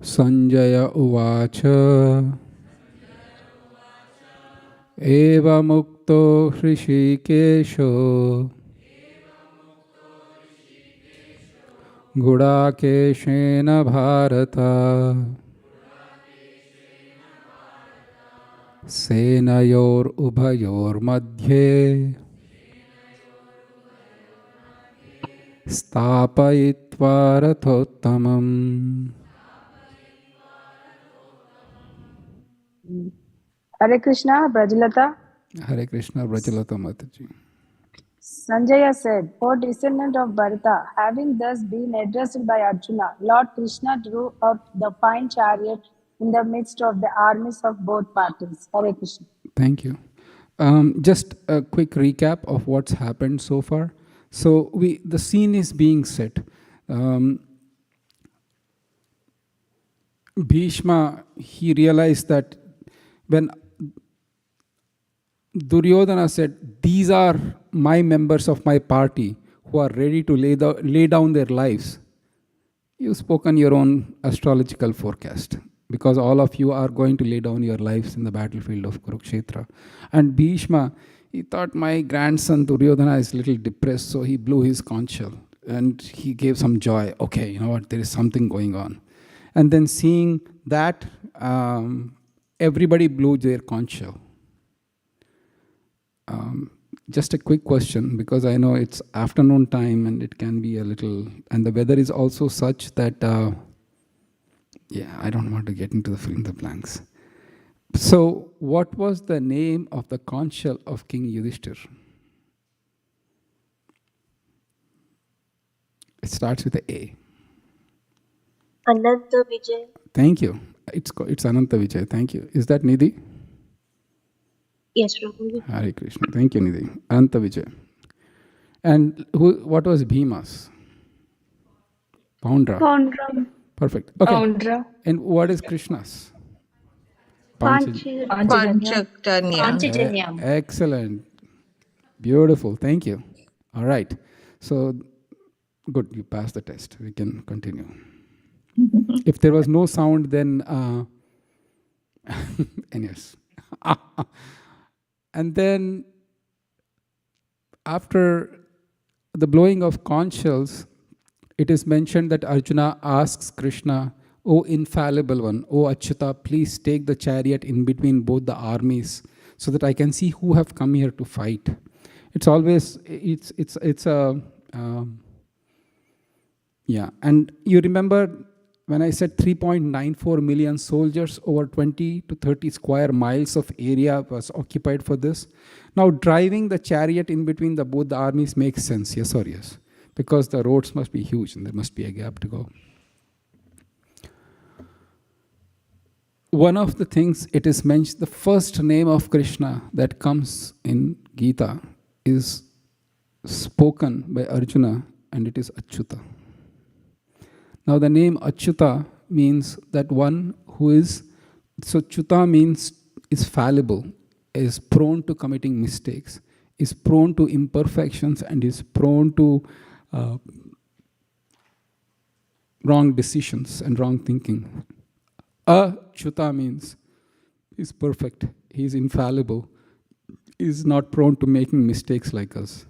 Sanjaya uvacha eva mukto hrishikesho gudakeshena bharata senayor ubhayor madhye stapayitva rathottamam. Hare Krishna, Brajalata. Hare Krishna, Brajalata Mataji. Sanjaya said, O descendant of Bharata, having thus been addressed by Arjuna, Lord Krishna drew up the fine chariot in the midst of the armies of both parties. Hare Krishna. Thank you. Just a quick recap of what's happened so far. So the scene is being set. Bhishma, he realized that when Duryodhana said, these are my members of my party who are ready to lay down their lives, you've spoken your own astrological forecast, because all of you are going to lay down your lives in the battlefield of Kurukshetra. And Bhishma, he thought, my grandson Duryodhana is a little depressed, so he blew his conch shell and he gave some joy. Okay, you know what, there is something going on. And then seeing that, everybody blew their conch shell. Just a quick question, because I know it's afternoon time and it can be a little, and the weather is also such that, I don't want to get into the fill in the blanks. So, what was the name of the conch shell of King Yudhishthir? It starts with a A. Ananta Vijay. Thank you. It's Ananta Vijay. Thank you. Is that Nidhi? Yes, Prabhuji. Hare Krishna. Thank you, Nidhi. Ananta Vijay. And what was Bhima's? Poundra. Poundra. Perfect. Okay. Poundra. And what is Krishna's? Panchajanya. Excellent. Beautiful. Thank you. All right. So, good. You passed the test. We can continue. If there was no sound, then anyways. And then after the blowing of conch shells, it is mentioned that Arjuna asks Krishna, O infallible one, O Achyuta, please take the chariot in between both the armies so that I can see who have come here to fight. It's always, it's a, and you remember when I said 3.94 million soldiers over 20 to 30 square miles of area was occupied for this. Now driving the chariot in between both the armies makes sense, yes or yes? Because the roads must be huge and there must be a gap to go. One of the things it is mentioned, the first name of Krishna that comes in Gita is spoken by Arjuna, and it is Achyuta. Now the name Achyuta means that one who is, so Achyuta means is fallible. is prone to committing mistakes, is prone to imperfections, and is prone to wrong decisions and wrong thinking. Achyuta means he's perfect, he's infallible, he's not prone to making mistakes like us.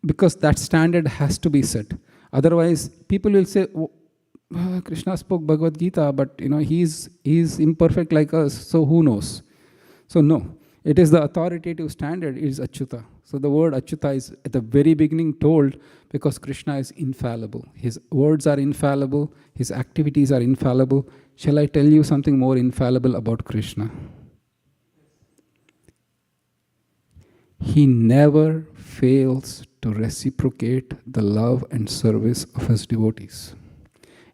Because that standard has to be set. Otherwise, people will say, oh, Krishna spoke Bhagavad Gita, but he's imperfect like us, so who knows? So no, it is the authoritative standard, it is Achyuta. So the word Achyuta is at the very beginning told because Krishna is infallible. His words are infallible, his activities are infallible. Shall I tell you something more infallible about Krishna? He never fails to reciprocate the love and service of his devotees.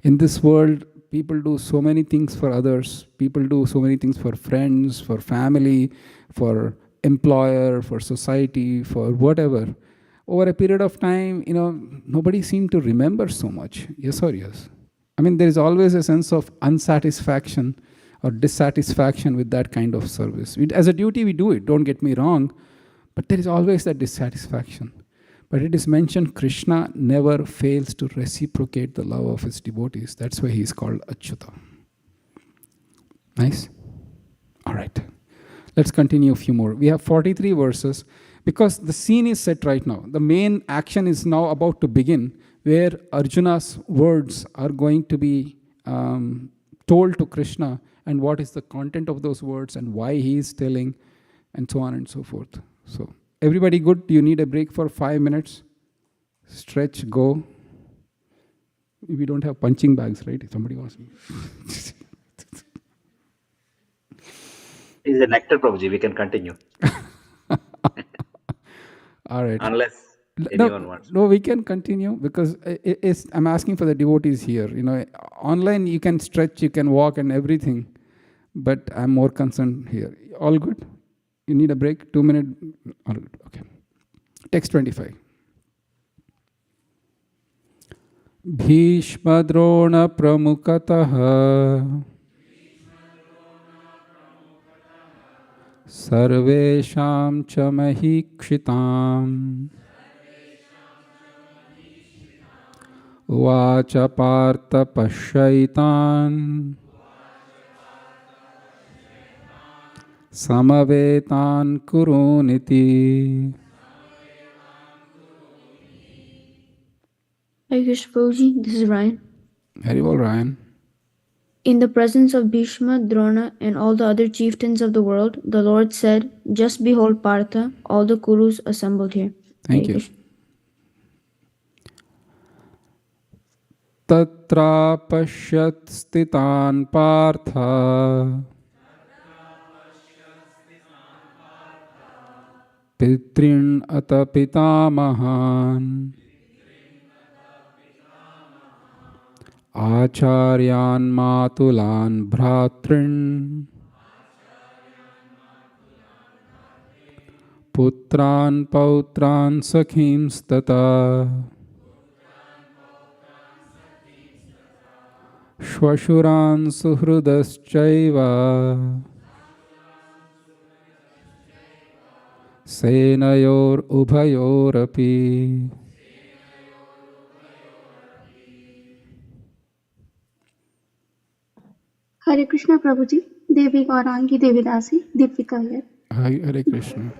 In this world, people do so many things for others. People do so many things for friends, for family, for employer, for society, for whatever. Over a period of time, nobody seemed to remember so much. Yes or yes? I mean, there is always a sense of unsatisfaction or dissatisfaction with that kind of service. As a duty, we do it, don't get me wrong, but there is always that dissatisfaction. But it is mentioned Krishna never fails to reciprocate the love of his devotees. That's why he is called Achyuta. Nice? All right. Let's continue a few more. We have 43 verses because the scene is set right now. The main action is now about to begin where Arjuna's words are going to be told to Krishna and what is the content of those words and why he is telling and so on and so forth. So, everybody good? Do you need a break for 5 minutes? Stretch, go. We don't have punching bags, right? Somebody wants me. It is a nectar, Prabhuji. We can continue. All right. Unless anyone wants. No, we can continue because I'm asking for the devotees here. Online you can stretch, you can walk and everything, but I'm more concerned here. All good? You need a break? 2 minutes? All good. Okay. Text 25. Bhishma Drona Pramukataha Sarvesham cha Mahikshitam Vacha Partha Pashaitan Samavetan Kuruniti. Hare Krishna Prabhuji, this is Ryan. Very well, Ryan. In the presence of Bhishma, Drona, and all the other chieftains of the world, the Lord said, "Just behold, Partha, all the Kurus assembled here." Thank you. Tatra pashyat stitan Partha Pitrin ata pitamahan Acharyan matulan bhratrin Putran pautran sakhims tata Shvashuran suhrudaschaiva Senayor ubhayorapi. Hare Krishna Prabhuji, Devi Gaurangi Devi Dasi, Deepika here. Hare Krishna.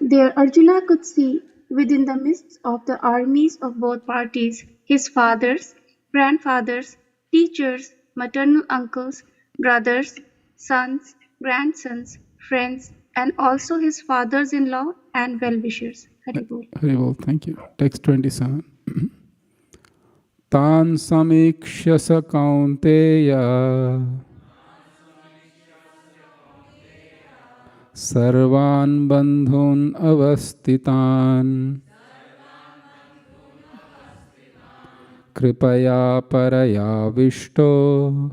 There Arjuna could see within the midst of the armies of both parties his fathers, grandfathers, teachers, maternal uncles, brothers, sons, grandsons, friends, and also his fathers-in-law and well-wishers. Very well, thank you. Text 27. Tan samikshya sa kaunteya Sarvan bandhun avastitan Kripaya paraya vishto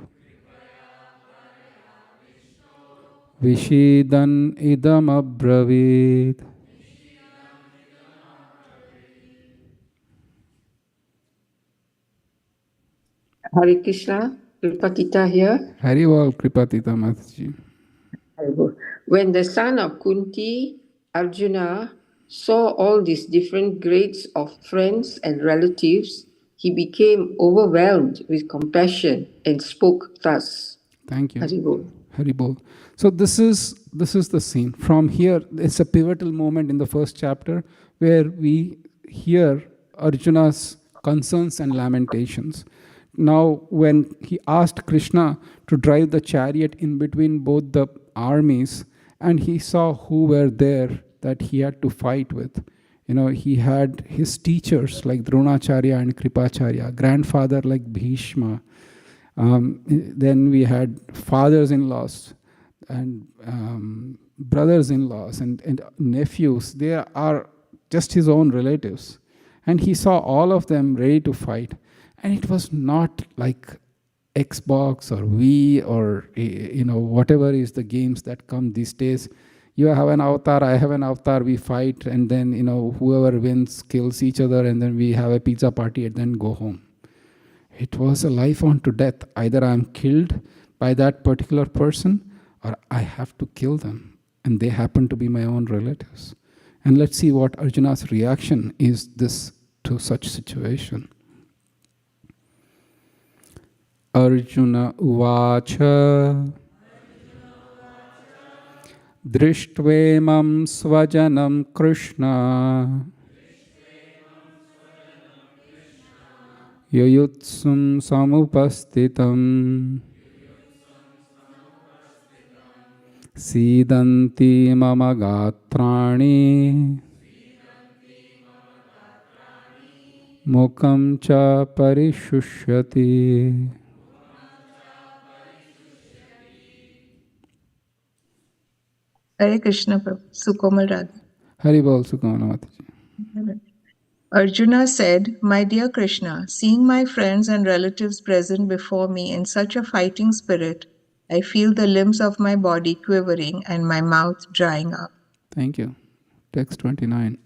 Vishidan idam abravit. Hare Krishna, Kripatita here. Hari Val Kripatita Mataji. When the son of Kunti, Arjuna, saw all these different grades of friends and relatives, he became overwhelmed with compassion and spoke thus. Thank you. Haribol. Haribol. So this is the scene. From here, it's a pivotal moment in the first chapter where we hear Arjuna's concerns and lamentations. Now, when he asked Krishna to drive the chariot in between both the armies, and he saw who were there that he had to fight with. He had his teachers like Dronacharya and Kripacharya, grandfather like Bhishma. Then we had fathers-in-laws and brothers-in-laws and nephews. They are just his own relatives. And he saw all of them ready to fight. And it was not like Xbox or Wii or whatever is the games that come these days. You have an avatar, I have an avatar, we fight, and then whoever wins kills each other, and then we have a pizza party and then go home. It was a life on to death. Either I'm killed by that particular person or I have to kill them. And they happen to be my own relatives. And let's see what Arjuna's reaction is to such situation. Arjuna uvacha drishtvaimam svajanam Krishna yuyutsum samupastitam sidanti mama gatrani mukam cha parishushati. Hare Krishna Prabhu, Sukomal Radha. Haribol Sukomal Mataji. Arjuna said, "My dear Krishna, seeing my friends and relatives present before me in such a fighting spirit, I feel the limbs of my body quivering and my mouth drying up." Thank you. Text 29.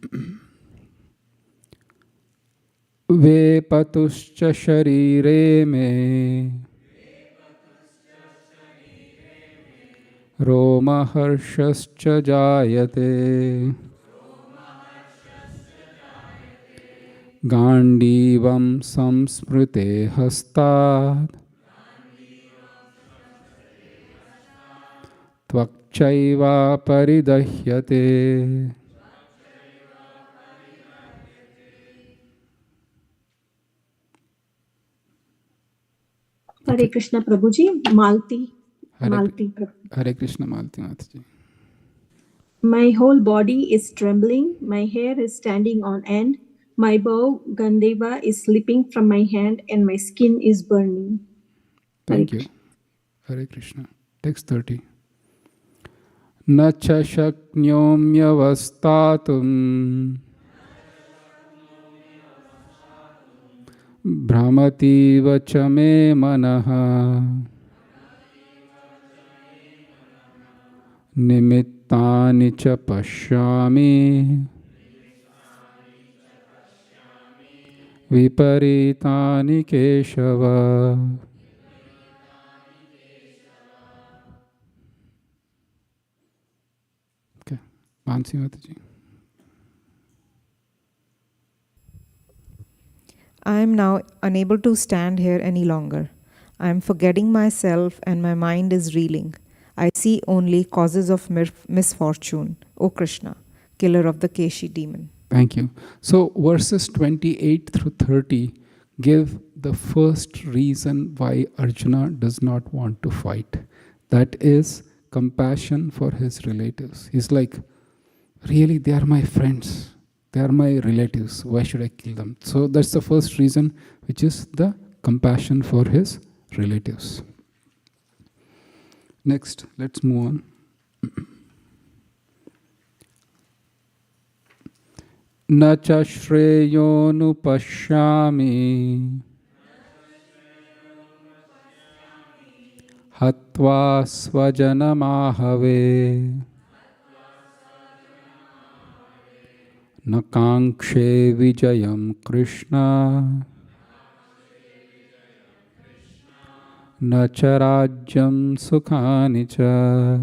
Vepatuscha sharire me Romaharshascha jayate Gandivam samsmrute hastat Tvakchaiva paridahyate. Hare Krishna Prabhuji, Malti. Hare Krishna Malti Mataji. My whole body is trembling, my hair is standing on end, my bow Gandheva is slipping from my hand and my skin is burning. Thank you. Hare Krishna. Text 30. Na cha shaknyomyavastatum Brahmati vacha me manaha Nimittani cha pashyami Viparitani Keshava. Okay, Mansi Mataji. I am now unable to stand here any longer. I am forgetting myself and my mind is reeling. I see only causes of misfortune. O Krishna, killer of the Keshi demon. Thank you. So verses 28 through 30 give the first reason why Arjuna does not want to fight. That is compassion for his relatives. He's like, really, they are my friends. They are my relatives. Why should I kill them? So that's the first reason, which is the compassion for his relatives. Next, let's move on. Na cha shreyo nupashyami hatva svajanamahave na kankshe vijayam Krishna na cha rajyam sukhani cha.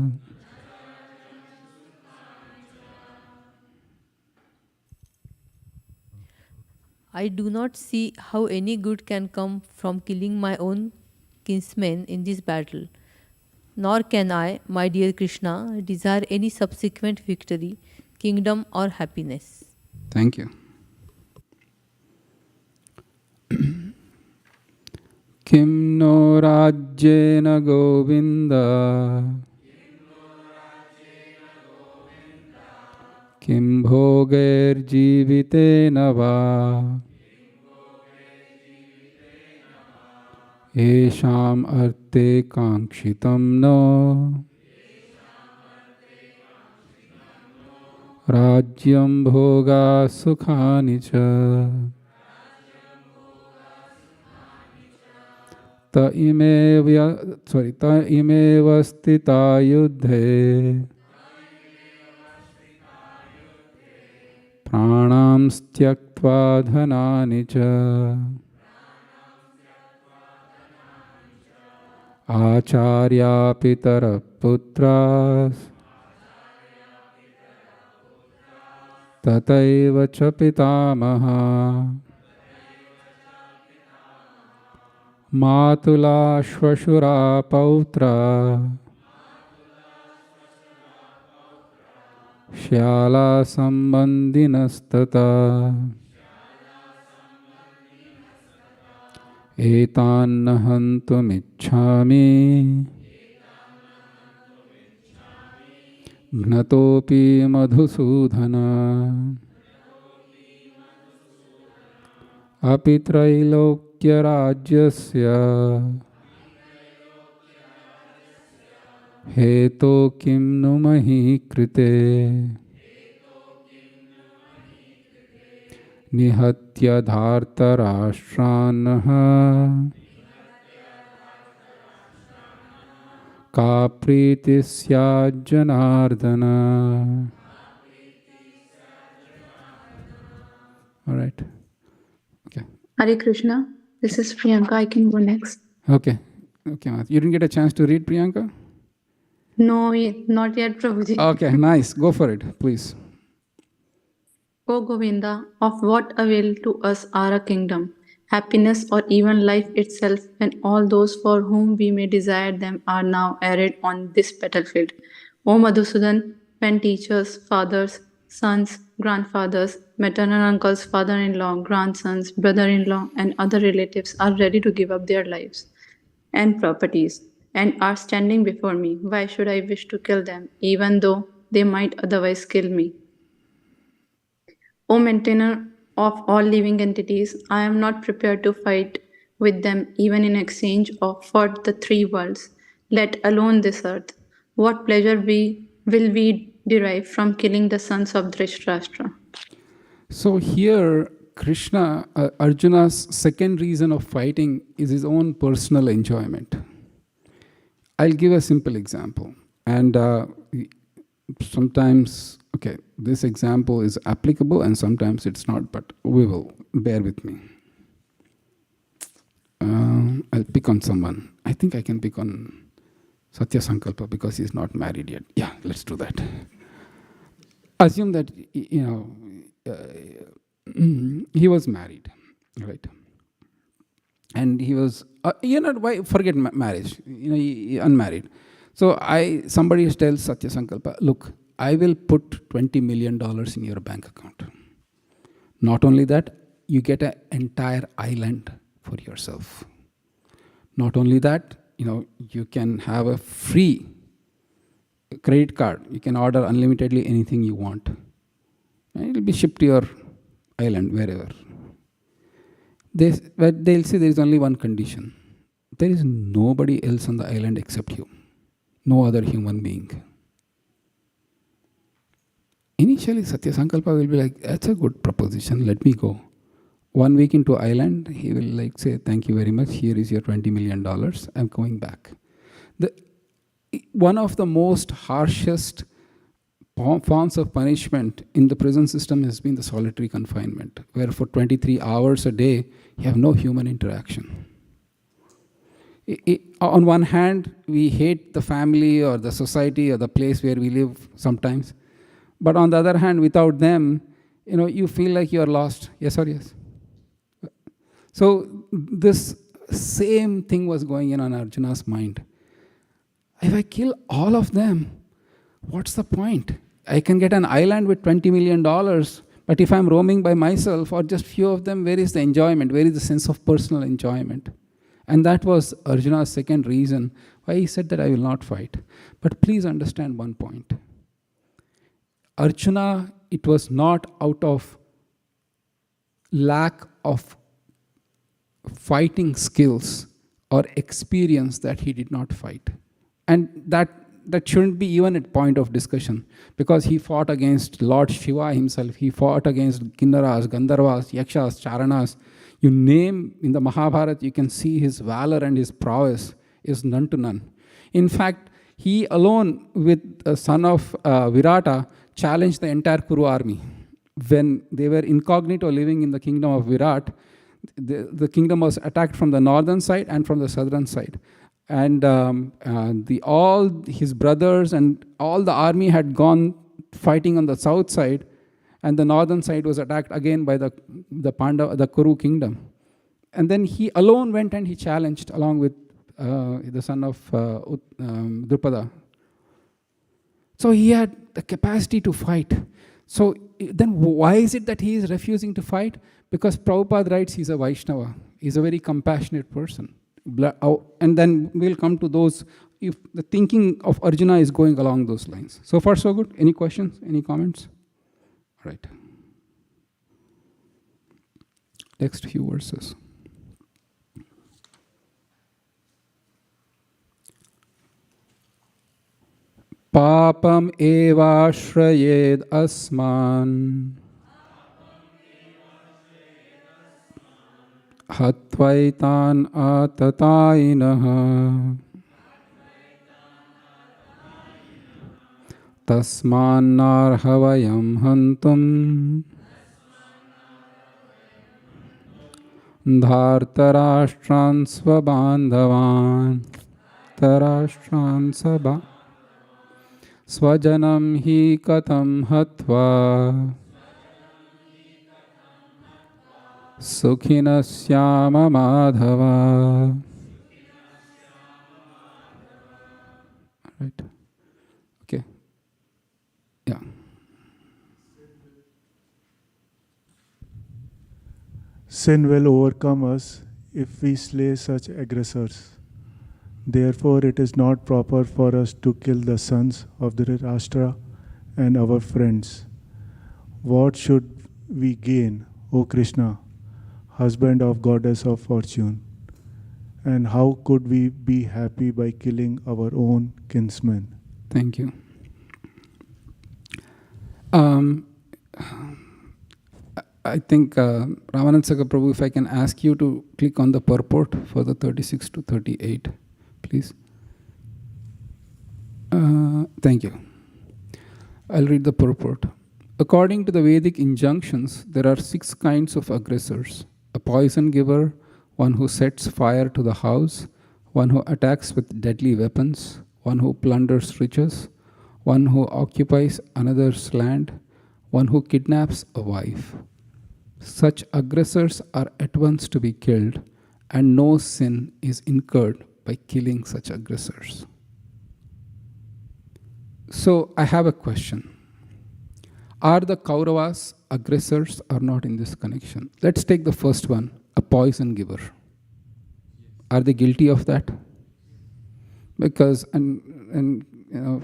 I do not see how any good can come from killing my own kinsmen in this battle. Nor can I, my dear Krishna, desire any subsequent victory, kingdom, or happiness. Thank you. Kim no rajyena govinda Kim bhoger jivitena va Esham arte kankshitam no Rajyam bhoga sukhani cha Ta imeva stita yuddhe Pranam styaktva dhanani cha Acharya pitara putras Tataiva cha pitamaha Matula shvashura pautra Shyala sambandhinastata Etan nahantum ichhami Gnatopi madhusudhana Apitrailokya rajyasya Heto kim numahi krite Nihatya dharta rashtranaha Ka priti syad janardana. All right. Okay. Hare Krishna. This is Priyanka. I can go next. Okay. Okay, Math. You didn't get a chance to read, Priyanka? No, not yet, Prabhuji. Okay, nice. Go for it, please. O Govinda, of what avail to us are a kingdom, happiness, or even life itself, when all those for whom we may desire them are now arrayed on this battlefield? O Madhusudan, when teachers, fathers, sons, grandfathers, maternal uncles, father-in-law, grandsons, brother-in-law, and other relatives are ready to give up their lives and properties, and are standing before me, why should I wish to kill them, even though they might otherwise kill me? O maintainer of all living entities, I am not prepared to fight with them even in exchange for the three worlds, let alone this earth. What pleasure will we derive from killing the sons of Dhritarashtra? So here, Krishna, Arjuna's second reason of fighting is his own personal enjoyment. I'll give a simple example. And sometimes, okay, this example is applicable and sometimes it's not, but we will, bear with me. I'll pick on someone. I think I can pick on Satya Sankalpa because he's not married yet. Yeah, let's do that. Assume that, he was married, right? And he was, why forget marriage, unmarried. So somebody tells Satya Sankalpa, look, I will put $20 million in your bank account. Not only that, you get an entire island for yourself. Not only that, you can have a free credit card. You can order unlimitedly anything you want. And it will be shipped to your island, wherever. But they'll say there is only one condition. There is nobody else on the island except you. No other human being. Initially, Satya Sankalpa will be like, that's a good proposition, let me go. 1 week into island, he will say, thank you very much, here is your $20 million, I'm going back. One of the most harshest forms of punishment in the prison system has been the solitary confinement, where for 23 hours a day, you have no human interaction. On one hand, we hate the family or the society or the place where we live sometimes. But on the other hand, without them, you feel like you are lost. Yes or yes? So this same thing was going on Arjuna's mind. If I kill all of them, what's the point? I can get an island with $20 million, but if I'm roaming by myself or just few of them, where is the enjoyment? Where is the sense of personal enjoyment? And that was Arjuna's second reason why he said that I will not fight. But please understand one point. Arjuna, it was not out of lack of fighting skills or experience that he did not fight. And that shouldn't be even a point of discussion, because he fought against Lord Shiva himself. He fought against Kinnaras, Gandharvas, Yakshas, Charanas. You name in the Mahabharata, you can see his valor and his prowess is none to none. In fact, he alone with the son of Virata challenged the entire Kuru army. When they were incognito living in the kingdom of Virat, the kingdom was attacked from the northern side and from the southern side. And all his brothers and all the army had gone fighting on the south side, and the northern side was attacked again by the Kuru kingdom. And then he alone went and he challenged along with the son of Drupada. So he had the capacity to fight. So then why is it that he is refusing to fight? Because Prabhupada writes he's a Vaishnava. He's a very compassionate person. And then we'll come to those if the thinking of Arjuna is going along those lines. So far, so good. Any questions? Any comments? All right. Next few verses. Papam evashrayed asman hatvaitan atatainaha tasmannarhavayam hantum dhartarashtran svabandhavan tarashtran sabha swajanam hi katam hatva Sukhinasyama Madhava. Right. Okay. Yeah. Sin will overcome us if we slay such aggressors. Therefore, it is not proper for us to kill the sons of Dhritarashtra and our friends. What should we gain, O Krishna, husband of goddess of fortune? And how could we be happy by killing our own kinsmen? Thank you. I think, Ramanand Sakha Prabhu, if I can ask you to click on the purport for the 36 to 38, please. Thank you. I'll read the purport. According to the Vedic injunctions, there are 6 kinds of aggressors: a poison giver, one who sets fire to the house, one who attacks with deadly weapons, one who plunders riches, one who occupies another's land, one who kidnaps a wife. Such aggressors are at once to be killed, and no sin is incurred by killing such aggressors. So I have a question. Are the Kauravas aggressors or not in this connection? Let's take the first one, a poison giver. Are they guilty of that? Because, and you know,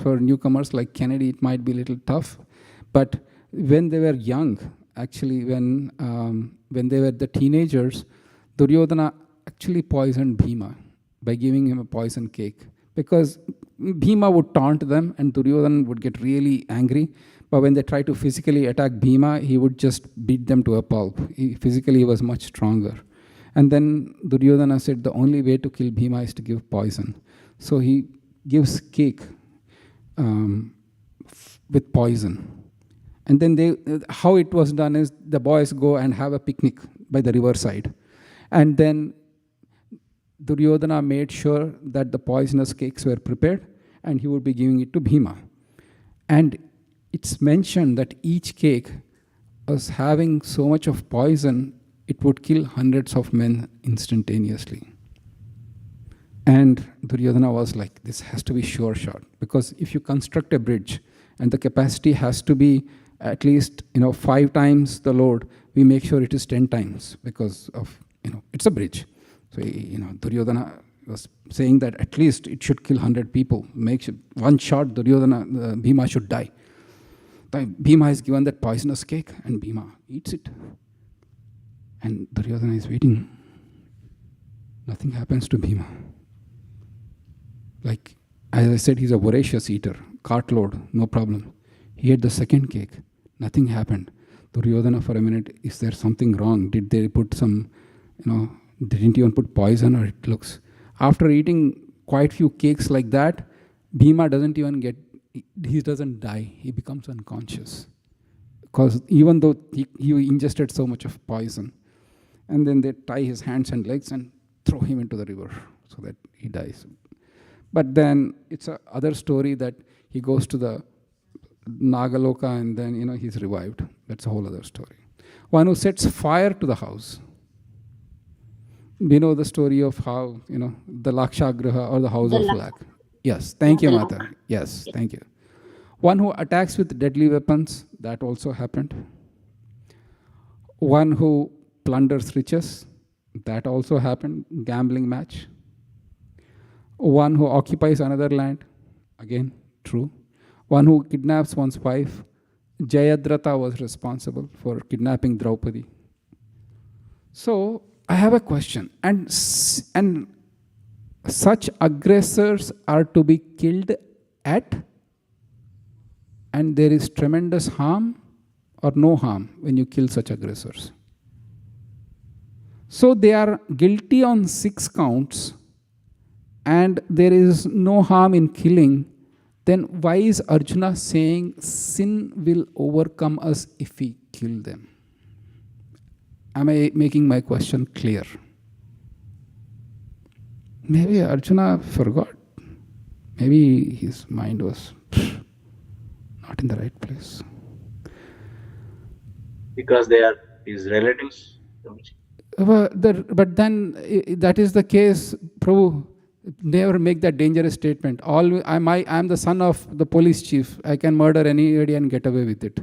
for newcomers like Kennedy, it might be a little tough, but when they were young, actually when they were the teenagers, Duryodhana actually poisoned Bhima by giving him a poison cake, because Bhima would taunt them and Duryodhana would get really angry. But when they tried to physically attack Bhima, he would just beat them to a pulp. Physically, he was much stronger. And then Duryodhana said the only way to kill Bhima is to give poison. So he gives cake with poison. And then how it was done is the boys go and have a picnic by the riverside. And then Duryodhana made sure that the poisonous cakes were prepared and he would be giving it to Bhima. And it's mentioned that each cake was having so much of poison it would kill hundreds of men instantaneously. And Duryodhana was like, this has to be sure shot, because if you construct a bridge and the capacity has to be at least 5 times the load, we make sure it is 10 times because of it's a bridge. So Duryodhana was saying that at least it should kill 100 people. Make sure one shot Duryodhana, Bhima should die. Bhima is given that poisonous cake and Bhima eats it. And Duryodhana is waiting. Nothing happens to Bhima. Like, as I said, he's a voracious eater. Cartload, no problem. He ate the second cake. Nothing happened. Duryodhana for a minute, is there something wrong? Did they put some, didn't even put poison, or it looks... After eating quite few cakes like that, Bhima doesn't even he doesn't die. He becomes unconscious. Because even though he ingested so much of poison, and then they tie his hands and legs and throw him into the river so that he dies. But then it's a other story that he goes to the Nagaloka and then, he's revived. That's a whole other story. One who sets fire to the house. We know the story of how, the Lakshagraha or the house of lac. Yes, thank you, Mata. Yes, thank you. One who attacks with deadly weapons, that also happened. One who plunders riches, that also happened, gambling match. One who occupies another land, again, true. One who kidnaps one's wife, Jayadratha was responsible for kidnapping Draupadi. So, I have a question. And such aggressors are to be killed at, and there is tremendous harm or no harm when you kill such aggressors. So they are guilty on 6 counts and there is no harm in killing. Then why is Arjuna saying sin will overcome us if we kill them? Am I making my question clear? Maybe Arjuna forgot. Maybe his mind was not in the right place. Because they are his relatives. But then, that is the case, Prabhu. Never make that dangerous statement. I'm the son of the police chief. I can murder anybody and get away with it.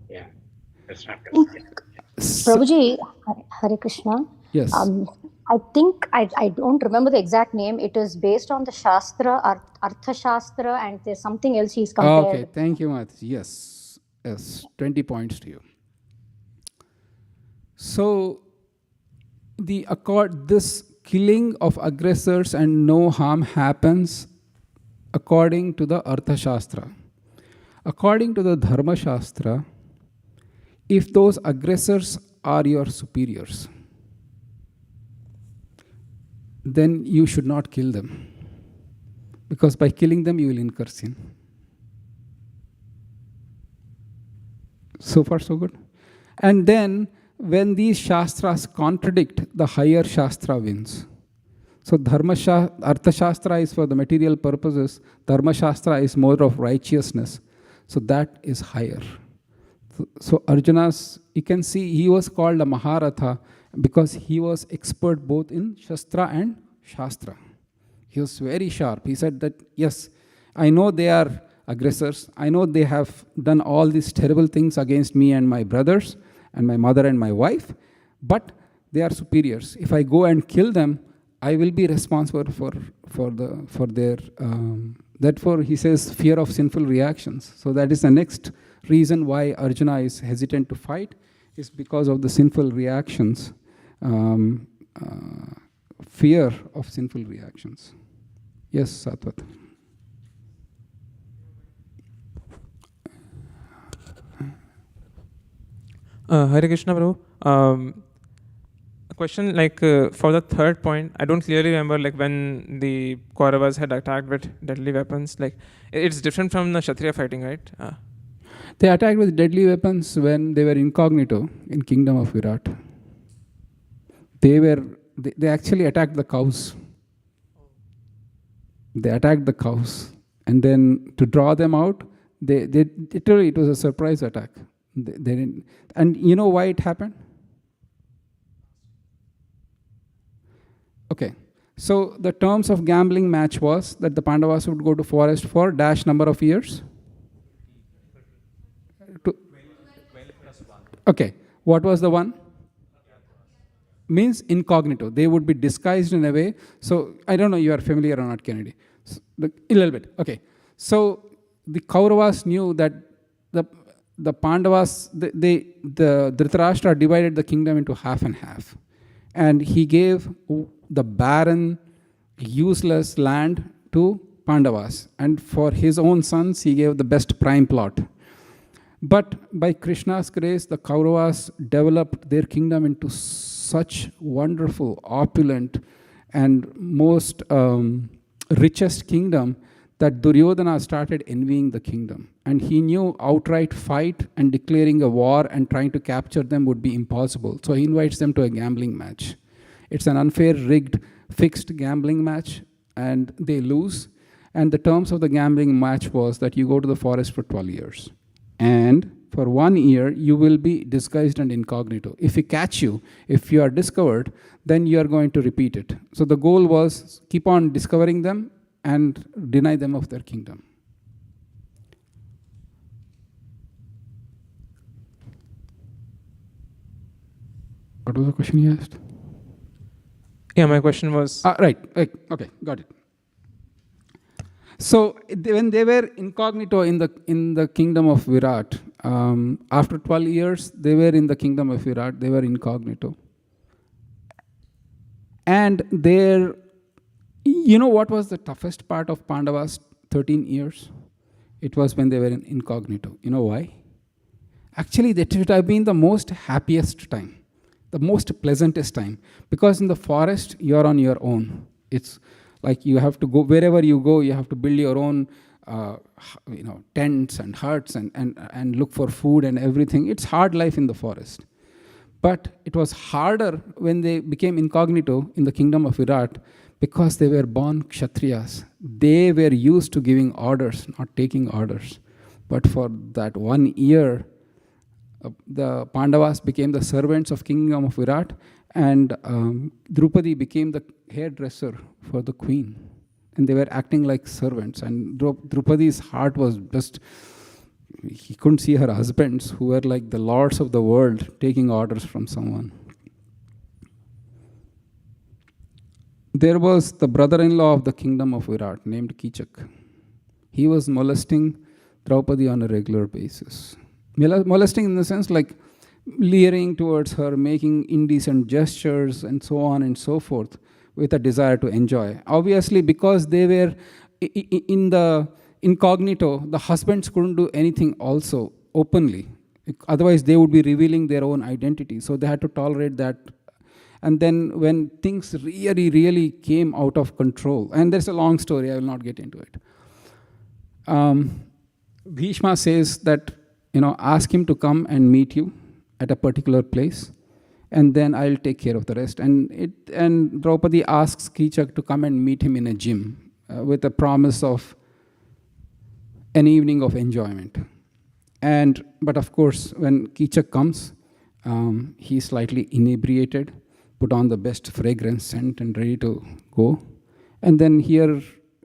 Yeah, that's not Prabhuji, Hare Krishna. Yes. I think, I don't remember the exact name. It is based on the Shastra, Artha Shastra, and there's something else he's compared. Okay, thank you, Math. Yes, 20 points to you. So, this killing of aggressors and no harm happens according to the Artha Shastra. According to the Dharma Shastra, if those aggressors are your superiors, then you should not kill them. Because by killing them, you will incur sin. So far, so good. And then, when these shastras contradict, the higher shastra wins. So Artha Shastra is for the material purposes, Dharma Shastra is more of righteousness. So that is higher. So Arjuna's, you can see he was called a Maharatha because he was expert both in Shastra and Shastra. He was very sharp. He said that, yes, I know they are aggressors. I know they have done all these terrible things against me and my brothers and my mother and my wife, but they are superiors. If I go and kill them, I will be responsible for their. Therefore, he says fear of sinful reactions. So that is the next reason why Arjuna is hesitant to fight, is because of the sinful reactions, fear of sinful reactions. Yes, Satwat. Hare Krishna, Prabhu. A question for the third point, I don't clearly remember when the Kauravas had attacked with deadly weapons. It's different from the Kshatriya fighting, right? They attacked with deadly weapons when they were incognito in kingdom of Virat. They actually attacked the cows. They attacked the cows, and then to draw them out, they literally, it was a surprise attack. They didn't, and you know why it happened? Okay. So the terms of gambling match was that the Pandavas would go to forest for dash number of years. Okay. What was the one? Means incognito. They would be disguised in a way. So I don't know, you are familiar or not, Kennedy. A little bit. Okay. So the Kauravas knew that the Pandavas, the Dhritarashtra divided the kingdom into half and half. And he gave the barren, useless land to Pandavas. And for his own sons, he gave the best prime plot. But by Krishna's grace, the Kauravas developed their kingdom into such wonderful, opulent, and most richest kingdom that Duryodhana started envying the kingdom. And he knew outright fight and declaring a war and trying to capture them would be impossible. So he invites them to a gambling match. It's an unfair, rigged, fixed gambling match, and they lose. And the terms of the gambling match was that you go to the forest for 12 years. And for 1 year, you will be disguised and incognito. If we catch you, if you are discovered, then you are going to repeat it. So the goal was keep on discovering them and deny them of their kingdom. What was the question you asked? Yeah, my question was... Right. Okay, got it. So when they were incognito in the kingdom of Virat, after 12 years, they were in the kingdom of Virat. They were incognito. And you know what was the toughest part of Pandavas' 13 years? It was when they were in incognito. You know why? Actually, that should have been the most happiest time, the most pleasantest time. Because in the forest, you're on your own. It's like you have to go, wherever you go, you have to build your own tents and huts and look for food and everything. It's hard life in the forest. But it was harder when they became incognito in the kingdom of Virat because they were born Kshatriyas. They were used to giving orders, not taking orders. But for that 1 year, the Pandavas became the servants of kingdom of Virat, and Draupadi became the hairdresser for the queen. And they were acting like servants. And Draupadi's heart was just, he couldn't see her husbands who were like the lords of the world taking orders from someone. There was the brother-in-law of the kingdom of Virat named Kichak. He was molesting Draupadi on a regular basis. Molesting in the sense like leering towards her, making indecent gestures and so on and so forth with a desire to enjoy. Obviously, because they were in the incognito, the husbands couldn't do anything also openly. Otherwise, they would be revealing their own identity. So they had to tolerate that. And then when things really, really came out of control, and there's a long story, I will not get into it. Bhishma says that, ask him to come and meet you at a particular place, and then I'll take care of the rest. And Draupadi asks Kichak to come and meet him in a gym with a promise of an evening of enjoyment. But of course, when Kichak comes, he's slightly inebriated, put on the best fragrance scent and ready to go. And then here,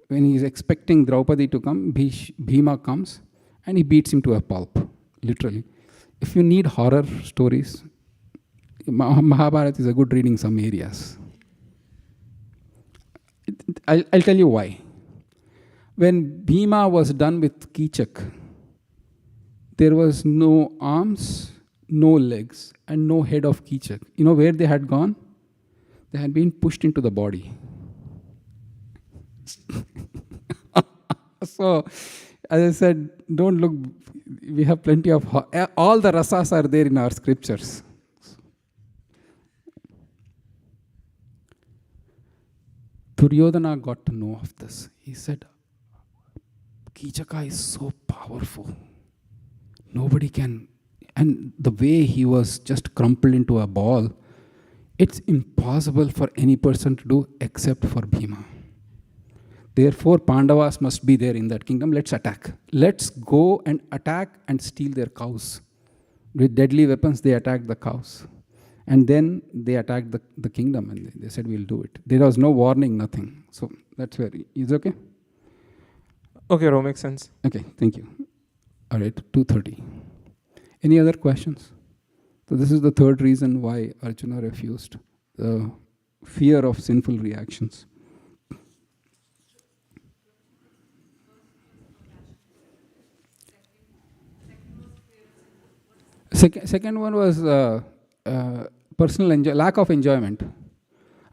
when he's expecting Draupadi to come, Bhima comes and he beats him to a pulp, literally. If you need horror stories, Mahabharata is a good reading some areas. I'll tell you why. When Bhima was done with Kichak, there was no arms, no legs, and no head of Kichak. You know where they had gone? They had been pushed into the body. So, as I said, don't look, we have plenty of, all the rasas are there in our scriptures. Duryodhana got to know of this. He said, Kichaka is so powerful. Nobody can, and the way he was just crumpled into a ball, it's impossible for any person to do except for Bhima. Therefore, Pandavas must be there in that kingdom. Let's attack. Let's go and attack and steal their cows. With deadly weapons, they attacked the cows. And then they attacked the kingdom and they said, we'll do it. There was no warning, nothing. So that's where, is okay? Okay, bro, makes sense. Okay, thank you. All right, 2:30. Any other questions? So this is the third reason why Arjuna refused, the fear of sinful reactions. Second one was personal lack of enjoyment.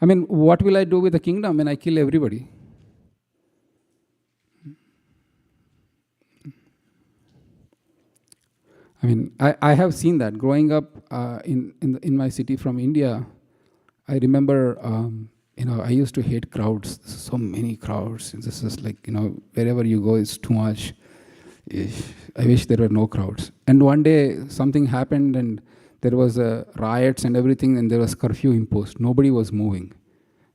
I mean, what will I do with the kingdom when I kill everybody? I mean, I have seen that growing up in my city from India. I remember, I used to hate crowds. So many crowds. This is like, wherever you go, it's too much. I wish there were no crowds. And one day something happened and there was riots and everything, and there was curfew imposed. Nobody was moving.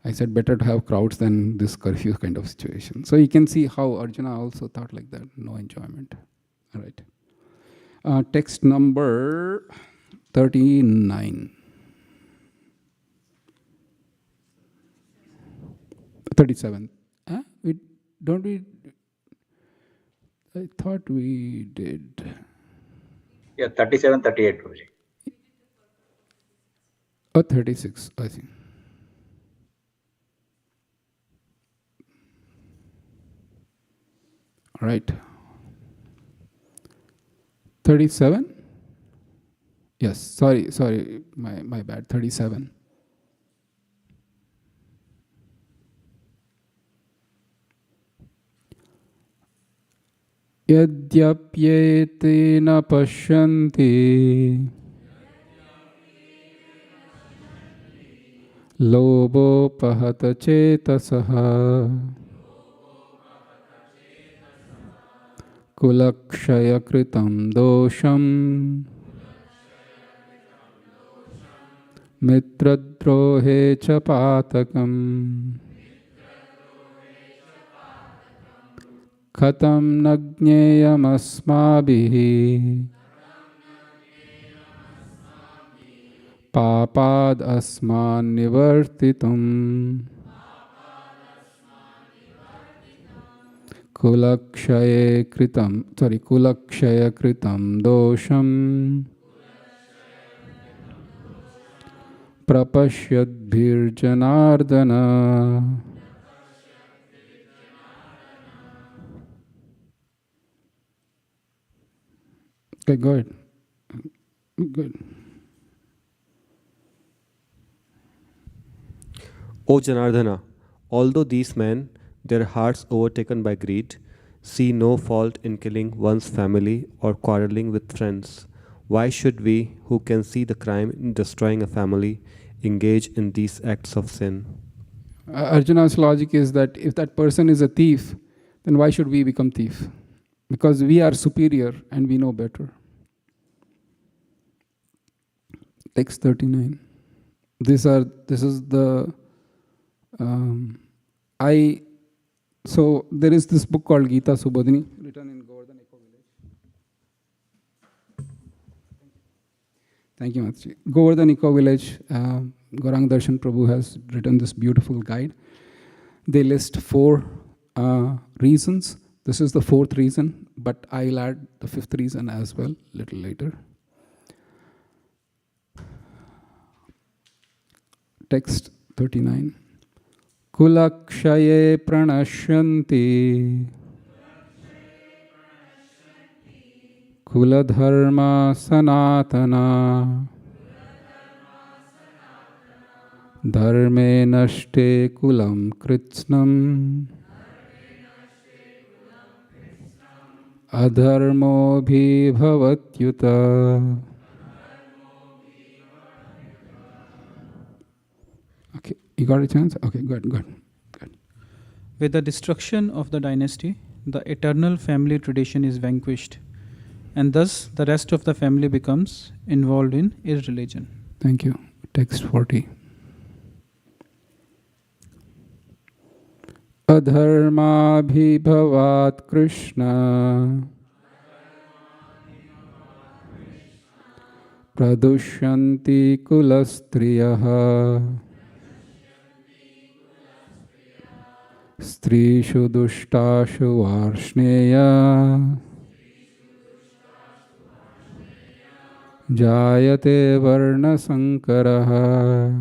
I said, better to have crowds than this curfew kind of situation. So you can see how Arjuna also thought like that, no enjoyment. All right. Text number 39. 37. I thought we did. Yeah, 37, 38, Prabhuji. Oh, 36, I think. All right. 37? Yes, sorry, my bad, 37. Yadyapyete na pashyanti lobo pahata chetasaha kulakshaya kritam dosham mitradrohe cha patakam khatam nagneyam asmabhihi papad asman nivartitum kulakshaya kritam dosham prapashyadbhir janardana. Okay, good. O Janardana, although these men, their hearts overtaken by greed, see no fault in killing one's family or quarreling with friends, why should we, who can see the crime in destroying a family, engage in these acts of sin? Arjuna's logic is that if that person is a thief, then why should we become thief? Because we are superior and we know better. Text 39. This is the so there is this book called Gita Subodhini, written in Govardhan Eco Village. Thank you, Matji. Govardhan Eco Village, Gaurang Darshan Prabhu has written this beautiful guide. They list 4 reasons. This is the 4th reason, but I'll add the 5th reason as well, a little later. Text 39. Kulakshaye pranashyanti kuladharma sanatana dharme nashte kulam kritsnam adharmo bhi bhavatyuta. Okay, you got a chance? Okay, good. With the destruction of the dynasty, the eternal family tradition is vanquished, and thus the rest of the family becomes involved in irreligion. Thank you. Text 40. Adharma bhavat Krishna pradushyanti kulastriyaha strishu dushtashu varshneya jayate varna sankaraha.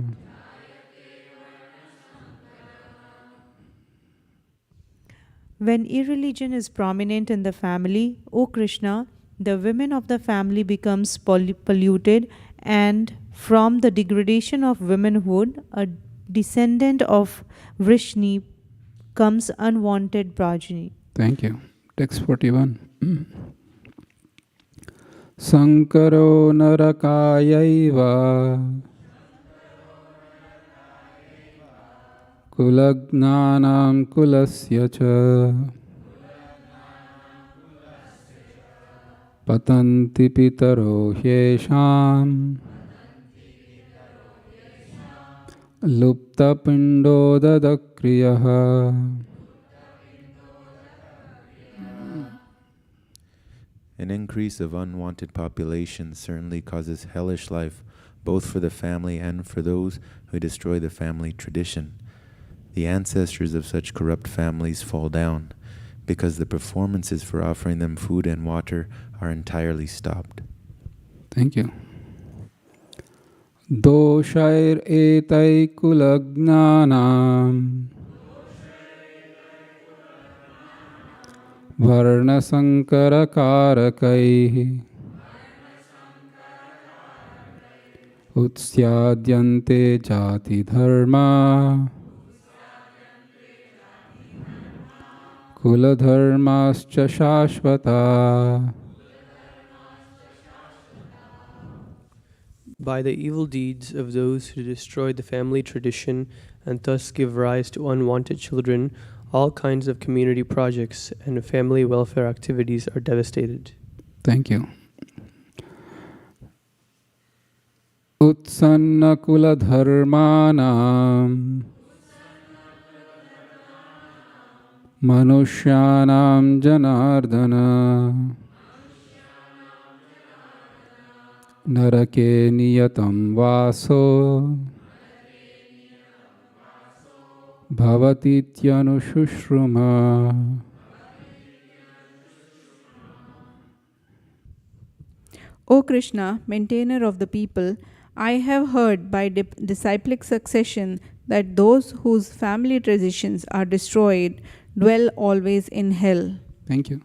When irreligion is prominent in the family, O Krishna, the women of the family becomes polluted, and from the degradation of womanhood, a descendant of Vrishni comes unwanted progeny. Thank you. Text 41. Sankaro narakayaiva kulagnanam kulasya cha patanti pitaro hyesham lupta pindo dadakriyaha. An increase of unwanted population certainly causes hellish life, both for the family and for those who destroy the family tradition. The ancestors of such corrupt families fall down, because the performances for offering them food and water are entirely stopped. Thank you. Doshair etai kulagnanam varna sankara karakai utsyadhyante jati dharma kula dharmascha shashvata. By the evil deeds of those who destroy the family tradition and thus give rise to unwanted children, all kinds of community projects and family welfare activities are devastated. Thank you. Utsanna kula dharmanam manushyanam janardana narake niyatam vaso bhavatityanu. O Krishna, maintainer of the people, I have heard by disciplic succession that those whose family traditions are destroyed dwell always in hell. Thank you.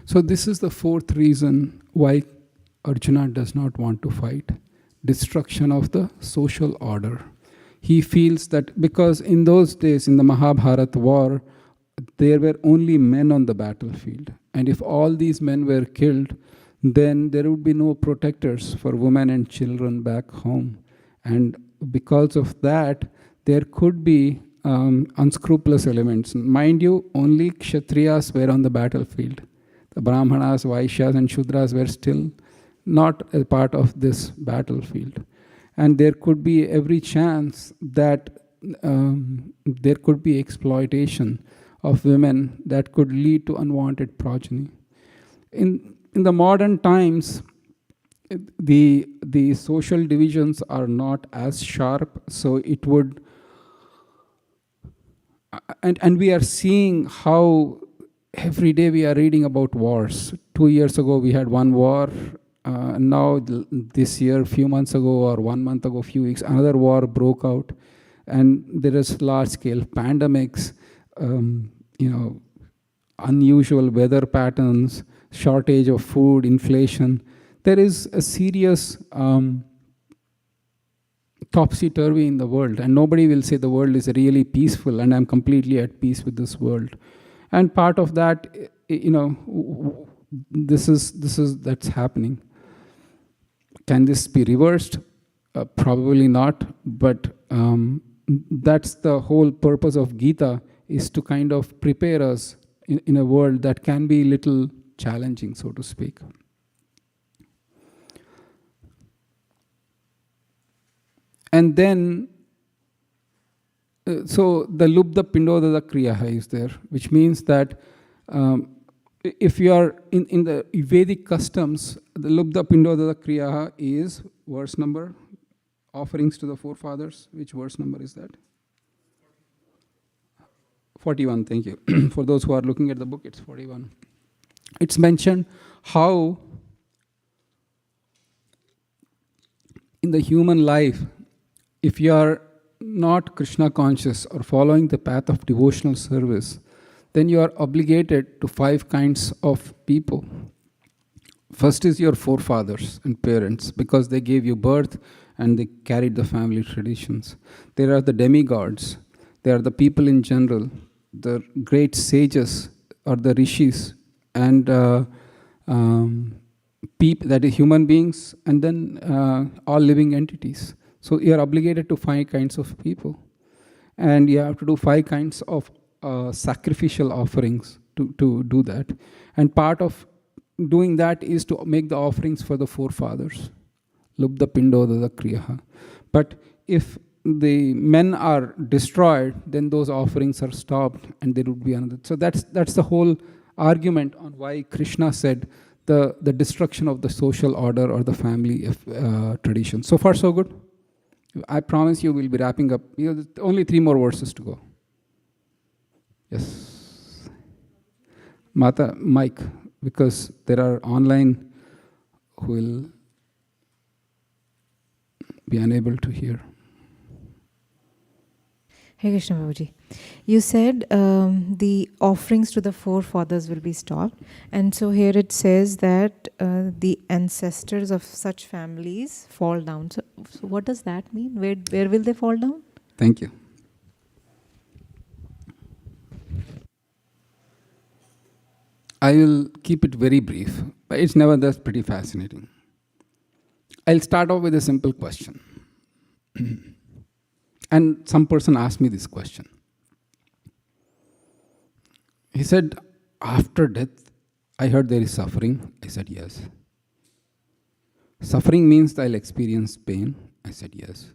So this is the fourth reason why Arjuna does not want to fight. Destruction of the social order. He feels that because in those days, in the Mahabharata war, there were only men on the battlefield. And if all these men were killed, then there would be no protectors for women and children back home. And because of that, there could be unscrupulous elements. Mind you, only Kshatriyas were on the battlefield. The Brahmanas, Vaishyas, and Shudras were still not a part of this battlefield. And there could be every chance that there could be exploitation of women that could lead to unwanted progeny. In the modern times, the social divisions are not as sharp, so it would, and we are seeing how every day we are reading about wars. 2 years ago we had one war. Now this year, a few months ago or 1 month ago, few weeks, another war broke out, and there is large-scale pandemics, unusual weather patterns, shortage of food, inflation. There is a serious topsy-turvy in the world, and nobody will say the world is really peaceful and I'm completely at peace with this world. And part of that, that's happening. Can this be reversed? Probably not, but that's the whole purpose of Gita, is to kind of prepare us in a world that can be a little challenging, so to speak. And then, so the lubda pindodada kriya is there, which means that if you are in the Vedic customs, the lubda pindodada kriya is verse number? Offerings to the forefathers. Which verse number is that? 41, thank you. For those who are looking at the book, it's 41. It's mentioned how in the human life, if you are not Krishna conscious or following the path of devotional service, then you are obligated to 5 kinds of people. First is your forefathers and parents, because they gave you birth and they carried the family traditions. There are the demigods. There are the people in general, the great sages or the rishis, and that is human beings, and then all living entities. So you are obligated to 5 kinds of people. And you have to do 5 kinds of sacrificial offerings to do that. And part of doing that is to make the offerings for the forefathers. Lubda pindo dada kriyaha. But if the men are destroyed, then those offerings are stopped and there would be another. So that's the whole argument on why Krishna said the destruction of the social order or the family tradition. So far, so good. I promise you we'll be wrapping up. Only 3 more verses to go. Yes. Mata, Mike, because there are online who will be unable to hear. Hey Krishna Babuji, you said the offerings to the forefathers will be stopped, and so here it says that the ancestors of such families fall down. So what does that mean? Where will they fall down? Thank you. I will keep it very brief, but it's nevertheless pretty fascinating. I'll start off with a simple question. And some person asked me this question. He said, after death, I heard there is suffering. I said, yes. Suffering means I'll experience pain. I said, yes.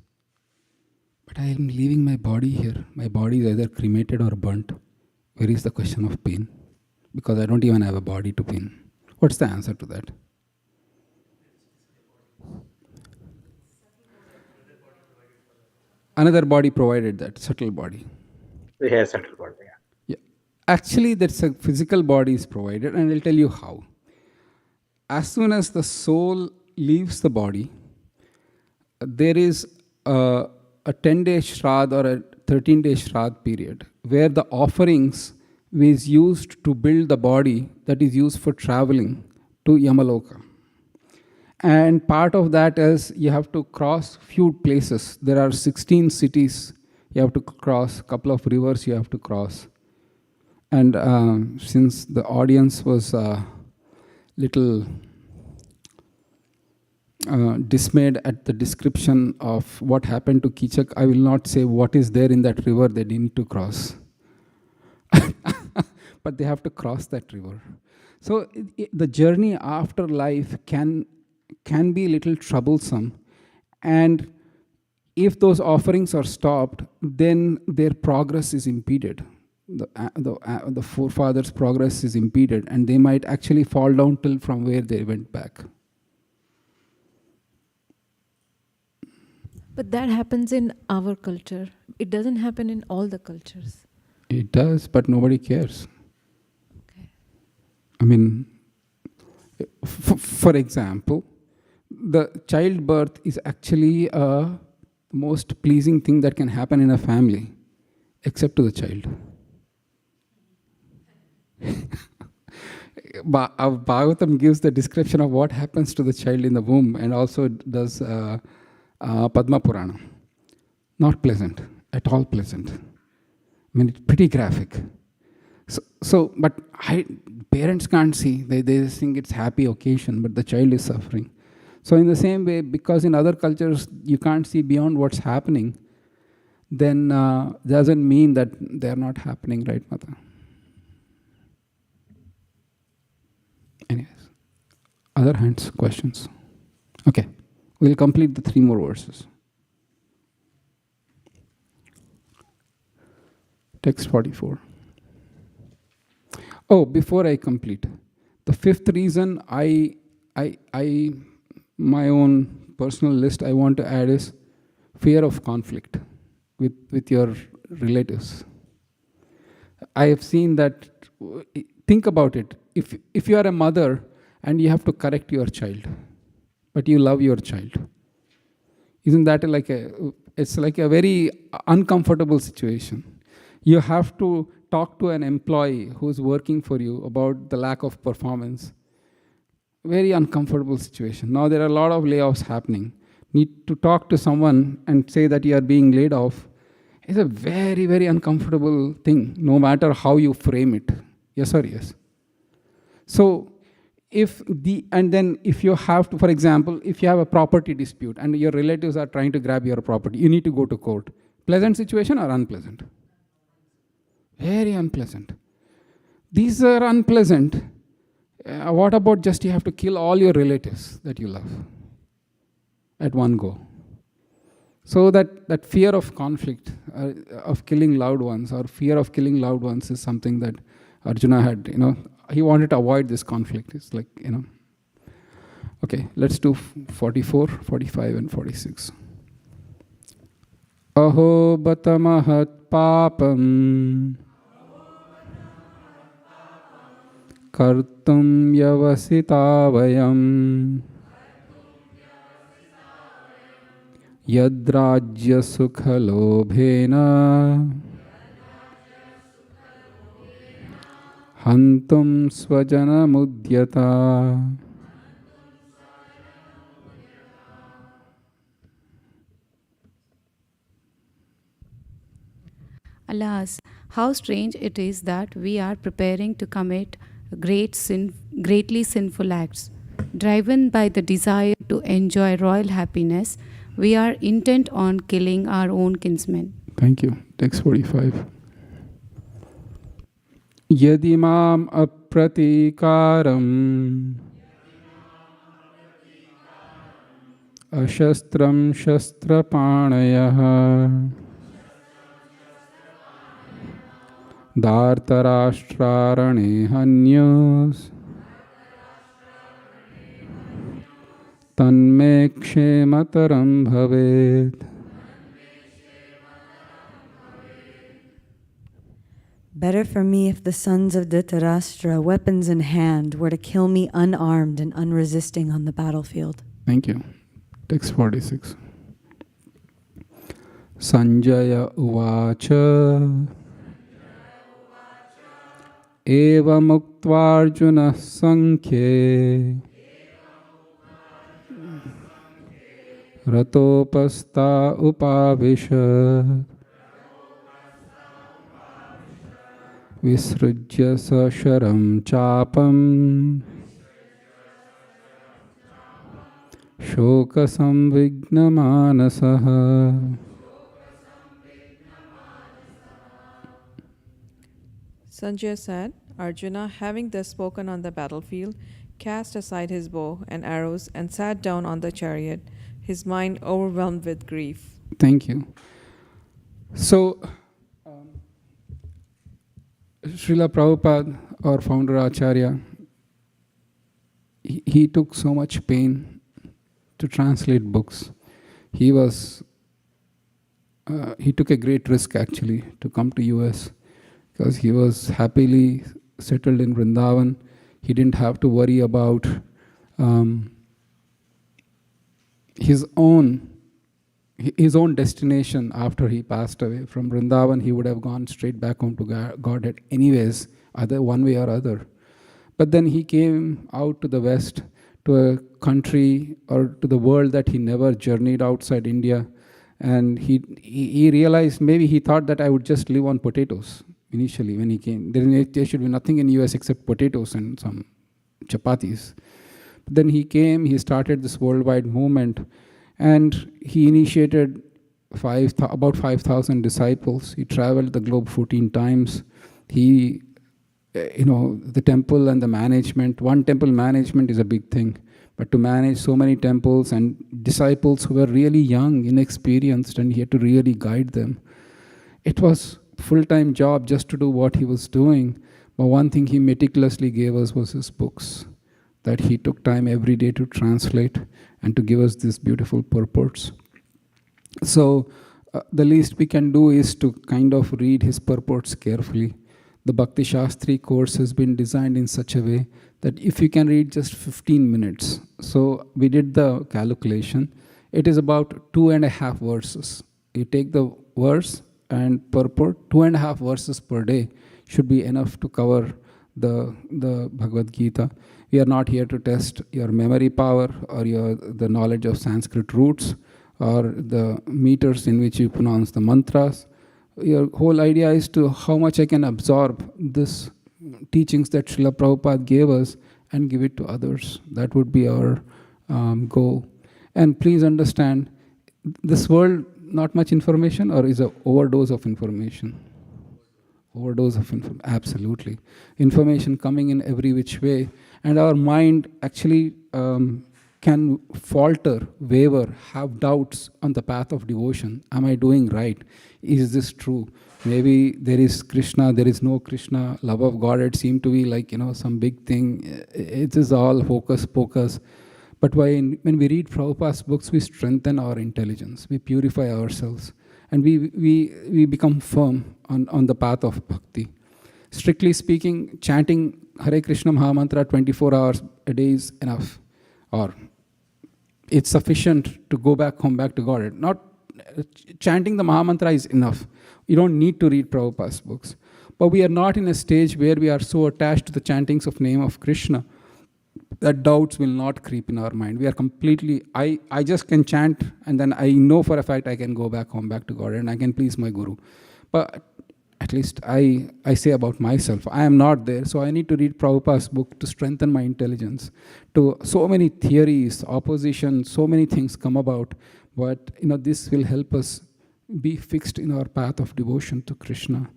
But I am leaving my body here. My body is either cremated or burnt. Where is the question of pain? Because I don't even have a body to pain. What's the answer to that? Another body provided that, subtle body. Yeah, subtle body, yeah. Yeah. Actually, that's a physical body is provided, and I'll tell you how. As soon as the soul leaves the body, there is a 10-day Shraddha or a 13-day Shraddha period where the offerings is used to build the body that is used for traveling to Yamaloka. And part of that is you have to cross few places. There are 16 cities you have to cross, a couple of rivers you have to cross. And since the audience was little dismayed at the description of what happened to Kichak, I will not say what is there in that river they need to cross. But they have to cross that river. So the journey after life can be a little troublesome. And if those offerings are stopped, then their progress is impeded. The forefathers' progress is impeded, and they might actually fall down till from where they went back. But that happens in our culture. It doesn't happen in all the cultures. It does, but nobody cares. Okay. I mean, for example, the childbirth is actually the most pleasing thing that can happen in a family, except to the child. Bhagavatam gives the description of what happens to the child in the womb, and also does Padma Purana. Not pleasant, at all pleasant. I mean, it's pretty graphic. But parents can't see. They just think it's happy occasion, but the child is suffering. So in the same way, because in other cultures you can't see beyond what's happening, then doesn't mean that they're not happening, right, Mata? Anyways, other hands, questions? Okay, we'll complete the 3 more verses. Text 44. Oh, before I complete, the 5th reason my own personal list I want to add is fear of conflict with your relatives. I have seen that. Think about it. If you are a mother and you have to correct your child, but you love your child, isn't that it's like a very uncomfortable situation. You have to talk to an employee who's working for you about the lack of performance. Very uncomfortable situation. Now there are a lot of layoffs happening. Need to talk to someone and say that you are being laid off is a very, very uncomfortable thing, no matter how you frame it. Yes or yes? So if you have to, for example, if you have a property dispute and your relatives are trying to grab your property, you need to go to court. Pleasant situation or unpleasant? Very unpleasant. These are unpleasant. What about just you have to kill all your relatives that you love at one go? So that fear of conflict, of killing loved ones, or fear of killing loved ones is something that Arjuna had, he wanted to avoid this conflict. It's like, Okay, let's do 44, 45, and 46. Aho batamahat papam kartum yavasitavayam yadrajya sukhalobhena hantum swajana mudyata. Alas, how strange it is that we are preparing to commit greatly sinful acts. Driven by the desire to enjoy royal happiness, we are intent on killing our own kinsmen. Thank you. Text 45. Yadimam apratikaram ashastram shastrapanayah Dhartarashtrarane hanyos tanme kshemataram bhavet. Better for me if the sons of Dhritarashtra, weapons in hand, were to kill me unarmed and unresisting on the battlefield. Thank you. Text 46. Sanjaya uvacha eva muktvarjuna sankhye ratopasta upavishat visrujya sasharam chapam shoka samvigna manasaha. Sanjaya said, Arjuna, having thus spoken on the battlefield, cast aside his bow and arrows and sat down on the chariot, his mind overwhelmed with grief. Thank you. So, Srila Prabhupada, our founder Acharya, he took so much pain to translate books. He took a great risk actually to come to US. Because he was happily settled in Vrindavan. He didn't have to worry about his own destination after he passed away. From Vrindavan, he would have gone straight back home to Godhead anyways, either one way or other. But then he came out to the West, to a country or to the world that he never journeyed outside India. And he realized, maybe he thought that I would just live on potatoes. Initially, when he came, there should be nothing in US except potatoes and some chapatis. But then he came, he started this worldwide movement, and he initiated about 5,000 disciples. He traveled the globe 14 times. The temple and the management. One temple management is a big thing, but to manage so many temples and disciples who were really young, inexperienced, and he had to really guide them. It was full-time job just to do what he was doing. But one thing he meticulously gave us was his books. that he took time every day to translate and to give us these beautiful purports. So the least we can do is to kind of read his purports carefully. The Bhakti Shastri course has been designed in such a way that if you can read just 15 minutes, so we did the calculation, it is about 2.5 verses. You take the verse and purport, 2.5 verses per day should be enough to cover the Bhagavad Gita. We are not here to test your memory power or the knowledge of Sanskrit roots or the meters in which you pronounce the mantras. Your whole idea is to how much I can absorb this teachings that Srila Prabhupada gave us and give it to others. That would be our goal. And please understand, this world, not much information, or is an overdose of information? Overdose of information, absolutely. Information coming in every which way, and our mind actually can falter, waver, have doubts on the path of devotion. Am I doing right? Is this true? Maybe there is Krishna, there is no Krishna. Love of God, it seemed to be like, some big thing. It is all hocus pocus. But when we read Prabhupada's books, we strengthen our intelligence, we purify ourselves, and we become firm on the path of bhakti. Strictly speaking, chanting Hare Krishna Mahamantra 24 hours a day is enough, or it's sufficient to go back home, back to God. Not chanting the Mahamantra is enough. You don't need to read Prabhupada's books. But we are not in a stage where we are so attached to the chantings of name of Krishna that doubts will not creep in our mind. We are completely, I just can chant, and then I know for a fact I can go back home, back to God, and I can please my Guru. But at least I say about myself, I am not there, so I need to read Prabhupada's book to strengthen my intelligence. To so many theories, opposition, so many things come about, but this will help us be fixed in our path of devotion to Krishna.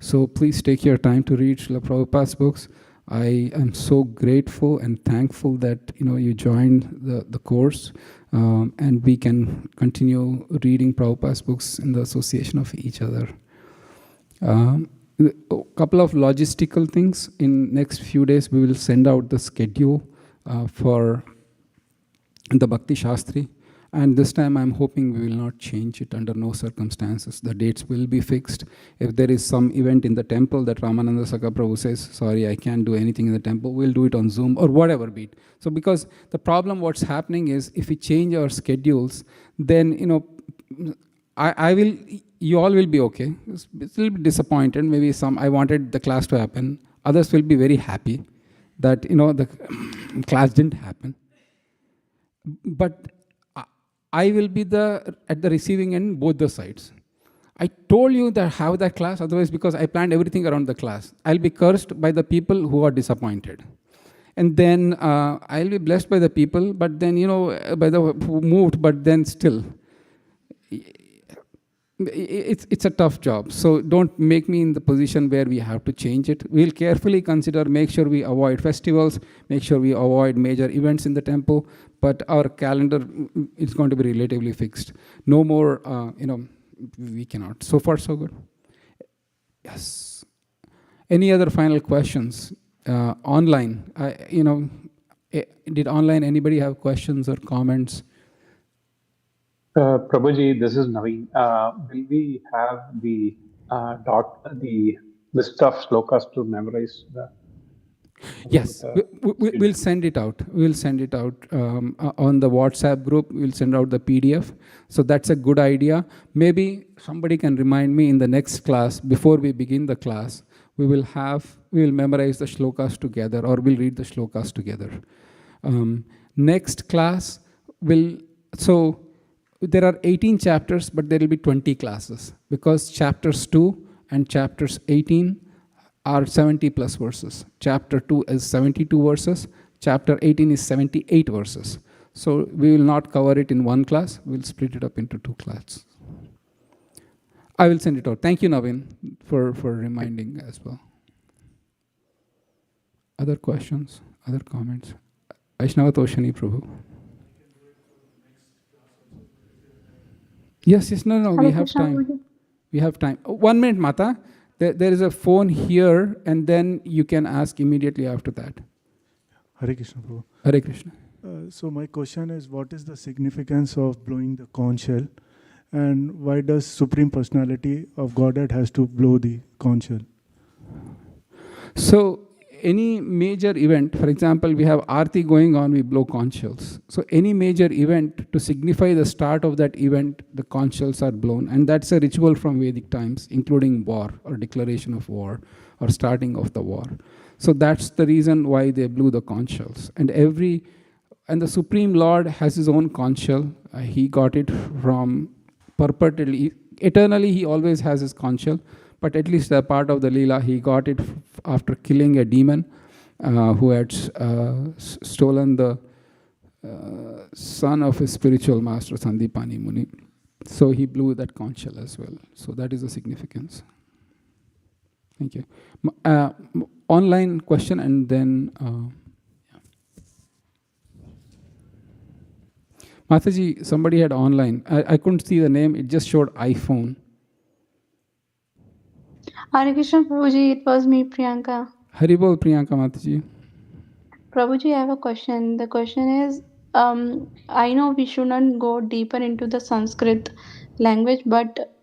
So please take your time to read Srila Prabhupada's books. I am so grateful and thankful that you joined the course, and we can continue reading Prabhupada's books in the association of each other. A couple of logistical things. In next few days, we will send out the schedule for the Bhakti Shastri. And this time I'm hoping we will not change it under no circumstances. The dates will be fixed. If there is some event in the temple that Ramananda Saka Prabhu says, sorry, I can't do anything in the temple, we'll do it on Zoom or whatever be it. So because the problem what's happening is if we change our schedules, then, you all will be okay. It's a little bit disappointed. Maybe I wanted the class to happen. Others will be very happy that, the class didn't happen. But I will be at the receiving end, both the sides. I told you that have that class, otherwise because I planned everything around the class. I'll be cursed by the people who are disappointed. And then I'll be blessed by the people, but then, by the who moved, but then still. It's a tough job. So don't make me in the position where we have to change it. We'll carefully consider, make sure we avoid festivals, make sure we avoid major events in the temple, but our calendar is going to be relatively fixed. No more, we cannot. So far, so good. Yes. Any other final questions? Online, did online anybody have questions or comments? Prabhuji, this is Naveen. Will we have the list of slokas to memorize? Yes, we'll send it out. We'll send it out on the WhatsApp group. We'll send out the PDF. So that's a good idea. Maybe somebody can remind me in the next class, before we begin the class, we will memorize the shlokas together, or we'll read the shlokas together. Next class so there are 18 chapters, but there will be 20 classes, because chapters 2 and chapters 18 are 70 plus verses. Chapter 2 is 72 verses. Chapter 18 is 78 verses. So we will not cover it in one class. We'll split it up into 2 classes. I will send it out. Thank you, Naveen, for reminding as well. Other questions? Other comments? Vaishnava Toshani Prabhu. Yes, no, we have time. We have time. 1 minute, Mata. There is a phone here, and then you can ask immediately after that. Hare Krishna, Prabhu. Hare Krishna. So my question is, what is the significance of blowing the conch shell, and why does Supreme Personality of Godhead has to blow the conch shell? So any major event, for example, we have Aarti going on, we blow conch shells. So any major event, to signify the start of that event, the conch shells are blown. And that's a ritual from Vedic times, including war or declaration of war or starting of the war. So that's the reason why they blew the conch shells. And the Supreme Lord has his own conch shell. He got it from perpetually, eternally he always has his conch shell. But at least a part of the Leela, he got it after killing a demon who had stolen the son of his spiritual master, Sandipani Muni. So he blew that conch shell as well. So that is the significance. Thank you. Online question and then... Mataji, somebody had online. I couldn't see the name. It just showed iPhone. Hare Krishna Prabhuji, it was me, Priyanka. Haribol Priyanka Mataji. Prabhuji, I have a question. The question is, I know we shouldn't go deeper into the Sanskrit language, but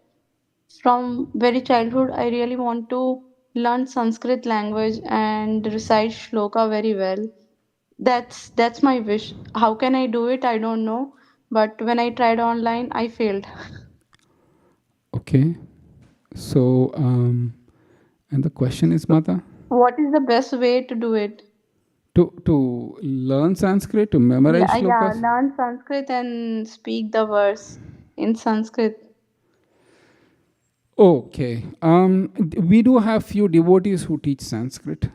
from very childhood, I really want to learn Sanskrit language and recite shloka very well. That's my wish. How can I do it? I don't know. But when I tried online, I failed. Okay. So, and the question is, Mata? What is the best way to do it? To learn Sanskrit, to memorize shlokas? Yeah, learn Sanskrit and speak the verse in Sanskrit. Okay. We do have few devotees who teach Sanskrit.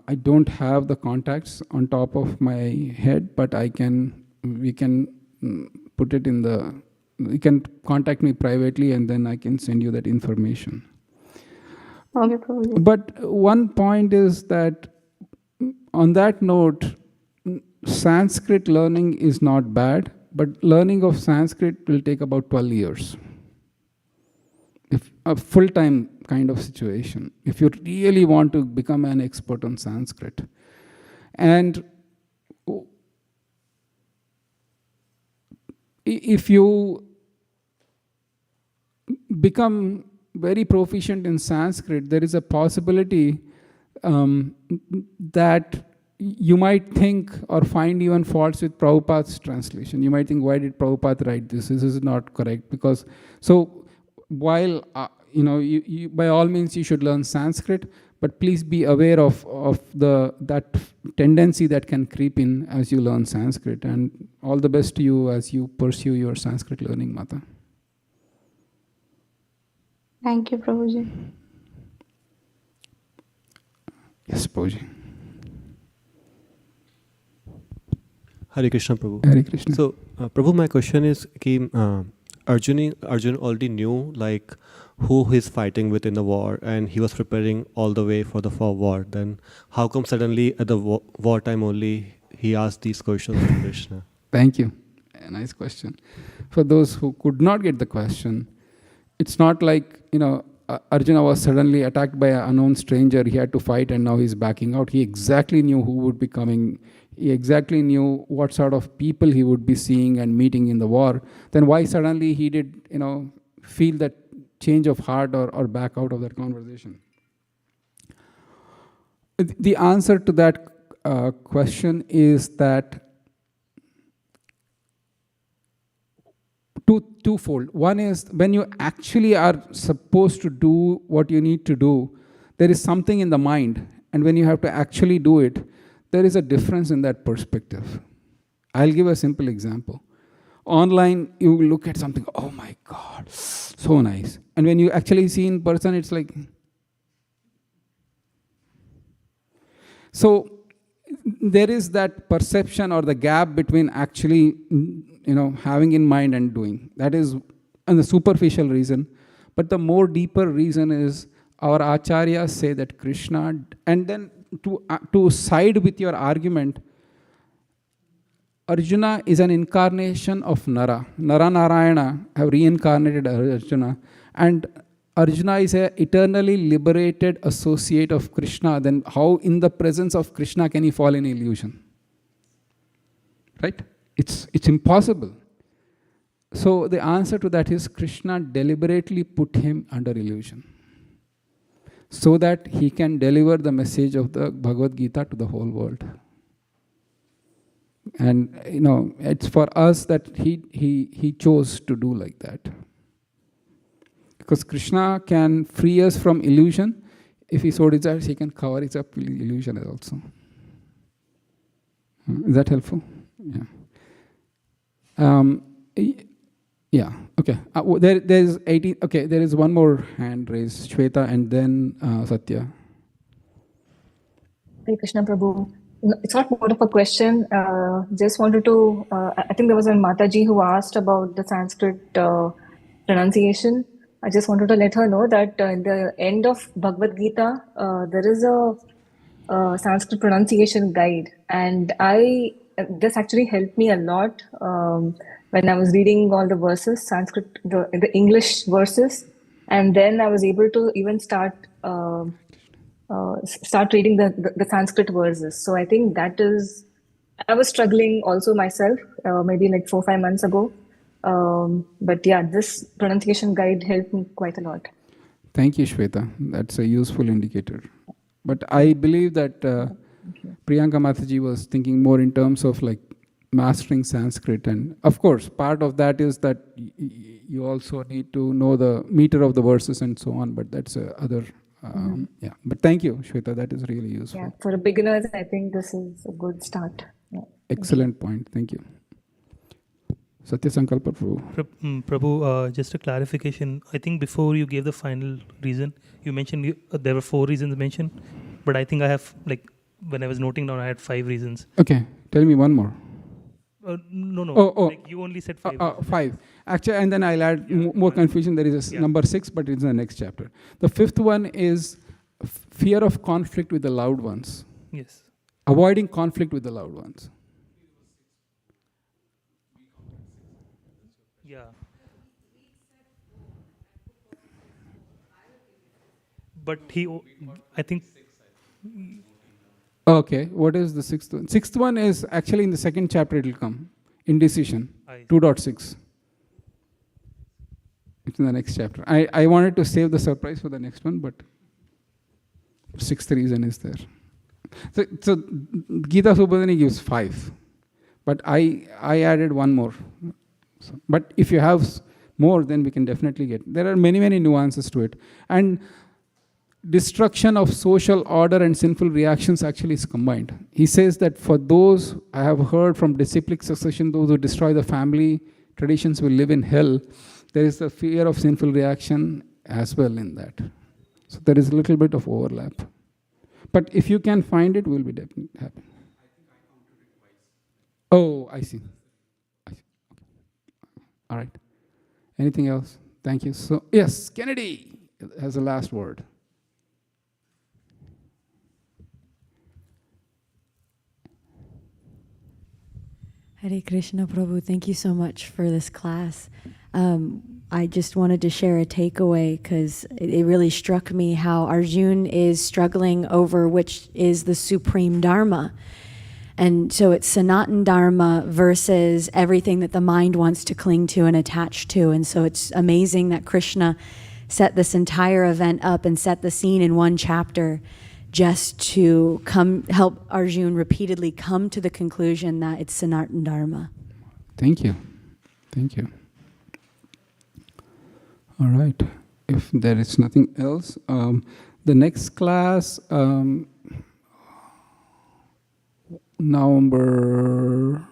I don't have the contacts on top of my head, but we can put it in the... You can contact me privately and then I can send you that information. Okay, Prabhuji. But one point is that on that note, Sanskrit learning is not bad, but learning of Sanskrit will take about 12 years. If a full-time kind of situation, if you really want to become an expert on Sanskrit. And if you become very proficient in Sanskrit, there is a possibility that you might think or find even faults with Prabhupada's translation. You might think, why did Prabhupada write this? This is not correct. Because, so while, you by all means you should learn Sanskrit, but please be aware of that tendency that can creep in as you learn Sanskrit. And all the best to you as you pursue your Sanskrit learning, Mata. Thank you, Prabhuji. Yes, Prabhuji. Hare Krishna, Prabhu. Hare Krishna. So, Prabhu, my question is, Arjuna already knew who he's fighting with in the war, and he was preparing all the way for the war. Then how come suddenly at the wartime only he asked these questions to Krishna? Thank you. A nice question. For those who could not get the question, it's not like, Arjuna was suddenly attacked by an unknown stranger. He had to fight and now he's backing out. He exactly knew who would be coming. He exactly knew what sort of people he would be seeing and meeting in the war. Then why suddenly he did, feel that change of heart or back out of that conversation? The answer to that question is that twofold. One is when you actually are supposed to do what you need to do, there is something in the mind. And when you have to actually do it, there is a difference in that perspective. I'll give a simple example. Online, you look at something, oh my God, so nice. And when you actually see in person, it's like... So there is that perception or the gap between actually, having in mind and doing. That is the superficial reason. But the more deeper reason is our acharyas say that Krishna, and then to side with your argument, Arjuna is an incarnation of Nara. Nara Narayana have reincarnated Arjuna. And Arjuna is an eternally liberated associate of Krishna. Then how in the presence of Krishna can he fall in illusion? right? It's impossible. So the answer to that is Krishna deliberately put him under illusion so that he can deliver the message of the Bhagavad Gita to the whole world. And it's for us that he chose to do like that. Because Krishna can free us from illusion. If he so desires, he can cover it up with illusion also. Is that helpful? Yeah. Yeah. Okay. There's 18. Okay. There is one more hand raised, Shweta, and then Satya. Hare Krishna Prabhu. It's not more of a question. Just wanted to. I think there was a Mataji who asked about the Sanskrit pronunciation. I just wanted to let her know that in the end of Bhagavad Gita, there is a Sanskrit pronunciation guide, and this actually helped me a lot when I was reading all the verses, Sanskrit, the English verses, and then I was able to even start reading the Sanskrit verses. So I think that is. I was struggling also myself, maybe like 4-5 months ago. But yeah, this pronunciation guide helped me quite a lot. Thank you, Shweta. That's a useful indicator. But I believe that Priyanka Mataji was thinking more in terms of like mastering Sanskrit. And of course, part of that is that you also need to know the meter of the verses and so on. But that's other, yeah. But thank you, Shweta. That is really useful. Yeah, for beginners, I think this is a good start. Yeah. Excellent point. Thank you. Satya Sankalpa Prabhu. Prabhu, just a clarification. I think before you gave the final reason, you mentioned there were 4 reasons mentioned, but I think I have, like, when I was noting down, I had 5 reasons. Okay, tell me one more. No. Like you only said 5. 5. Actually, and then I'll add more confusion. There is a number 6, but it's in the next chapter. The 5th one is fear of conflict with the loved ones. Yes. Avoiding conflict with the loved ones. Yeah. But I think. Okay, what is the 6th one? 6th one is actually in the 2nd chapter it will come. Indecision, 2.6. It's in the next chapter. I wanted to save the surprise for the next one, but 6th reason is there. So Gita Subodhini gives 5, but I added one more. So, but if you have more, then we can definitely get. There are many nuances to it. And destruction of social order and sinful reactions actually is combined. He says that for those, I have heard from disciplic succession, those who destroy the family traditions will live in hell. There is the fear of sinful reaction as well in that. So there is a little bit of overlap. But if you can find it, we'll be definitely happy. Oh, I see. Okay. All right. Anything else? Thank you. So, yes, Kennedy has the last word. Hare Krishna Prabhu, thank you so much for this class. I just wanted to share a takeaway because it really struck me how Arjuna is struggling over which is the supreme dharma. And so it's Sanatan Dharma versus everything that the mind wants to cling to and attach to. And so it's amazing that Krishna set this entire event up and set the scene in one chapter just to help Arjuna repeatedly come to the conclusion that it's Sanatan Dharma. Thank you. Thank you. All right. If there is nothing else, the next class, November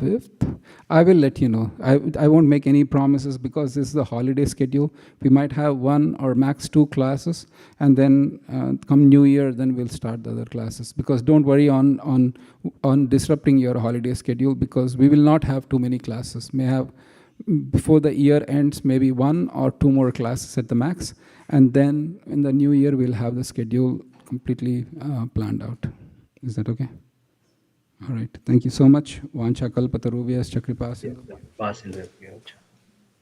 5th, I will let you know. I won't make any promises because this is the holiday schedule. We might have 1 or max 2 classes, and then come New Year, then we'll start the other classes. Because don't worry on disrupting your holiday schedule, because we will not have too many classes. May have, before the year ends, maybe 1 or 2 more classes at the max, and then in the new year we'll have the schedule completely planned out. Is that okay? All right. Thank you so much. Vancha kalpatarubhyascha kripa sindhu.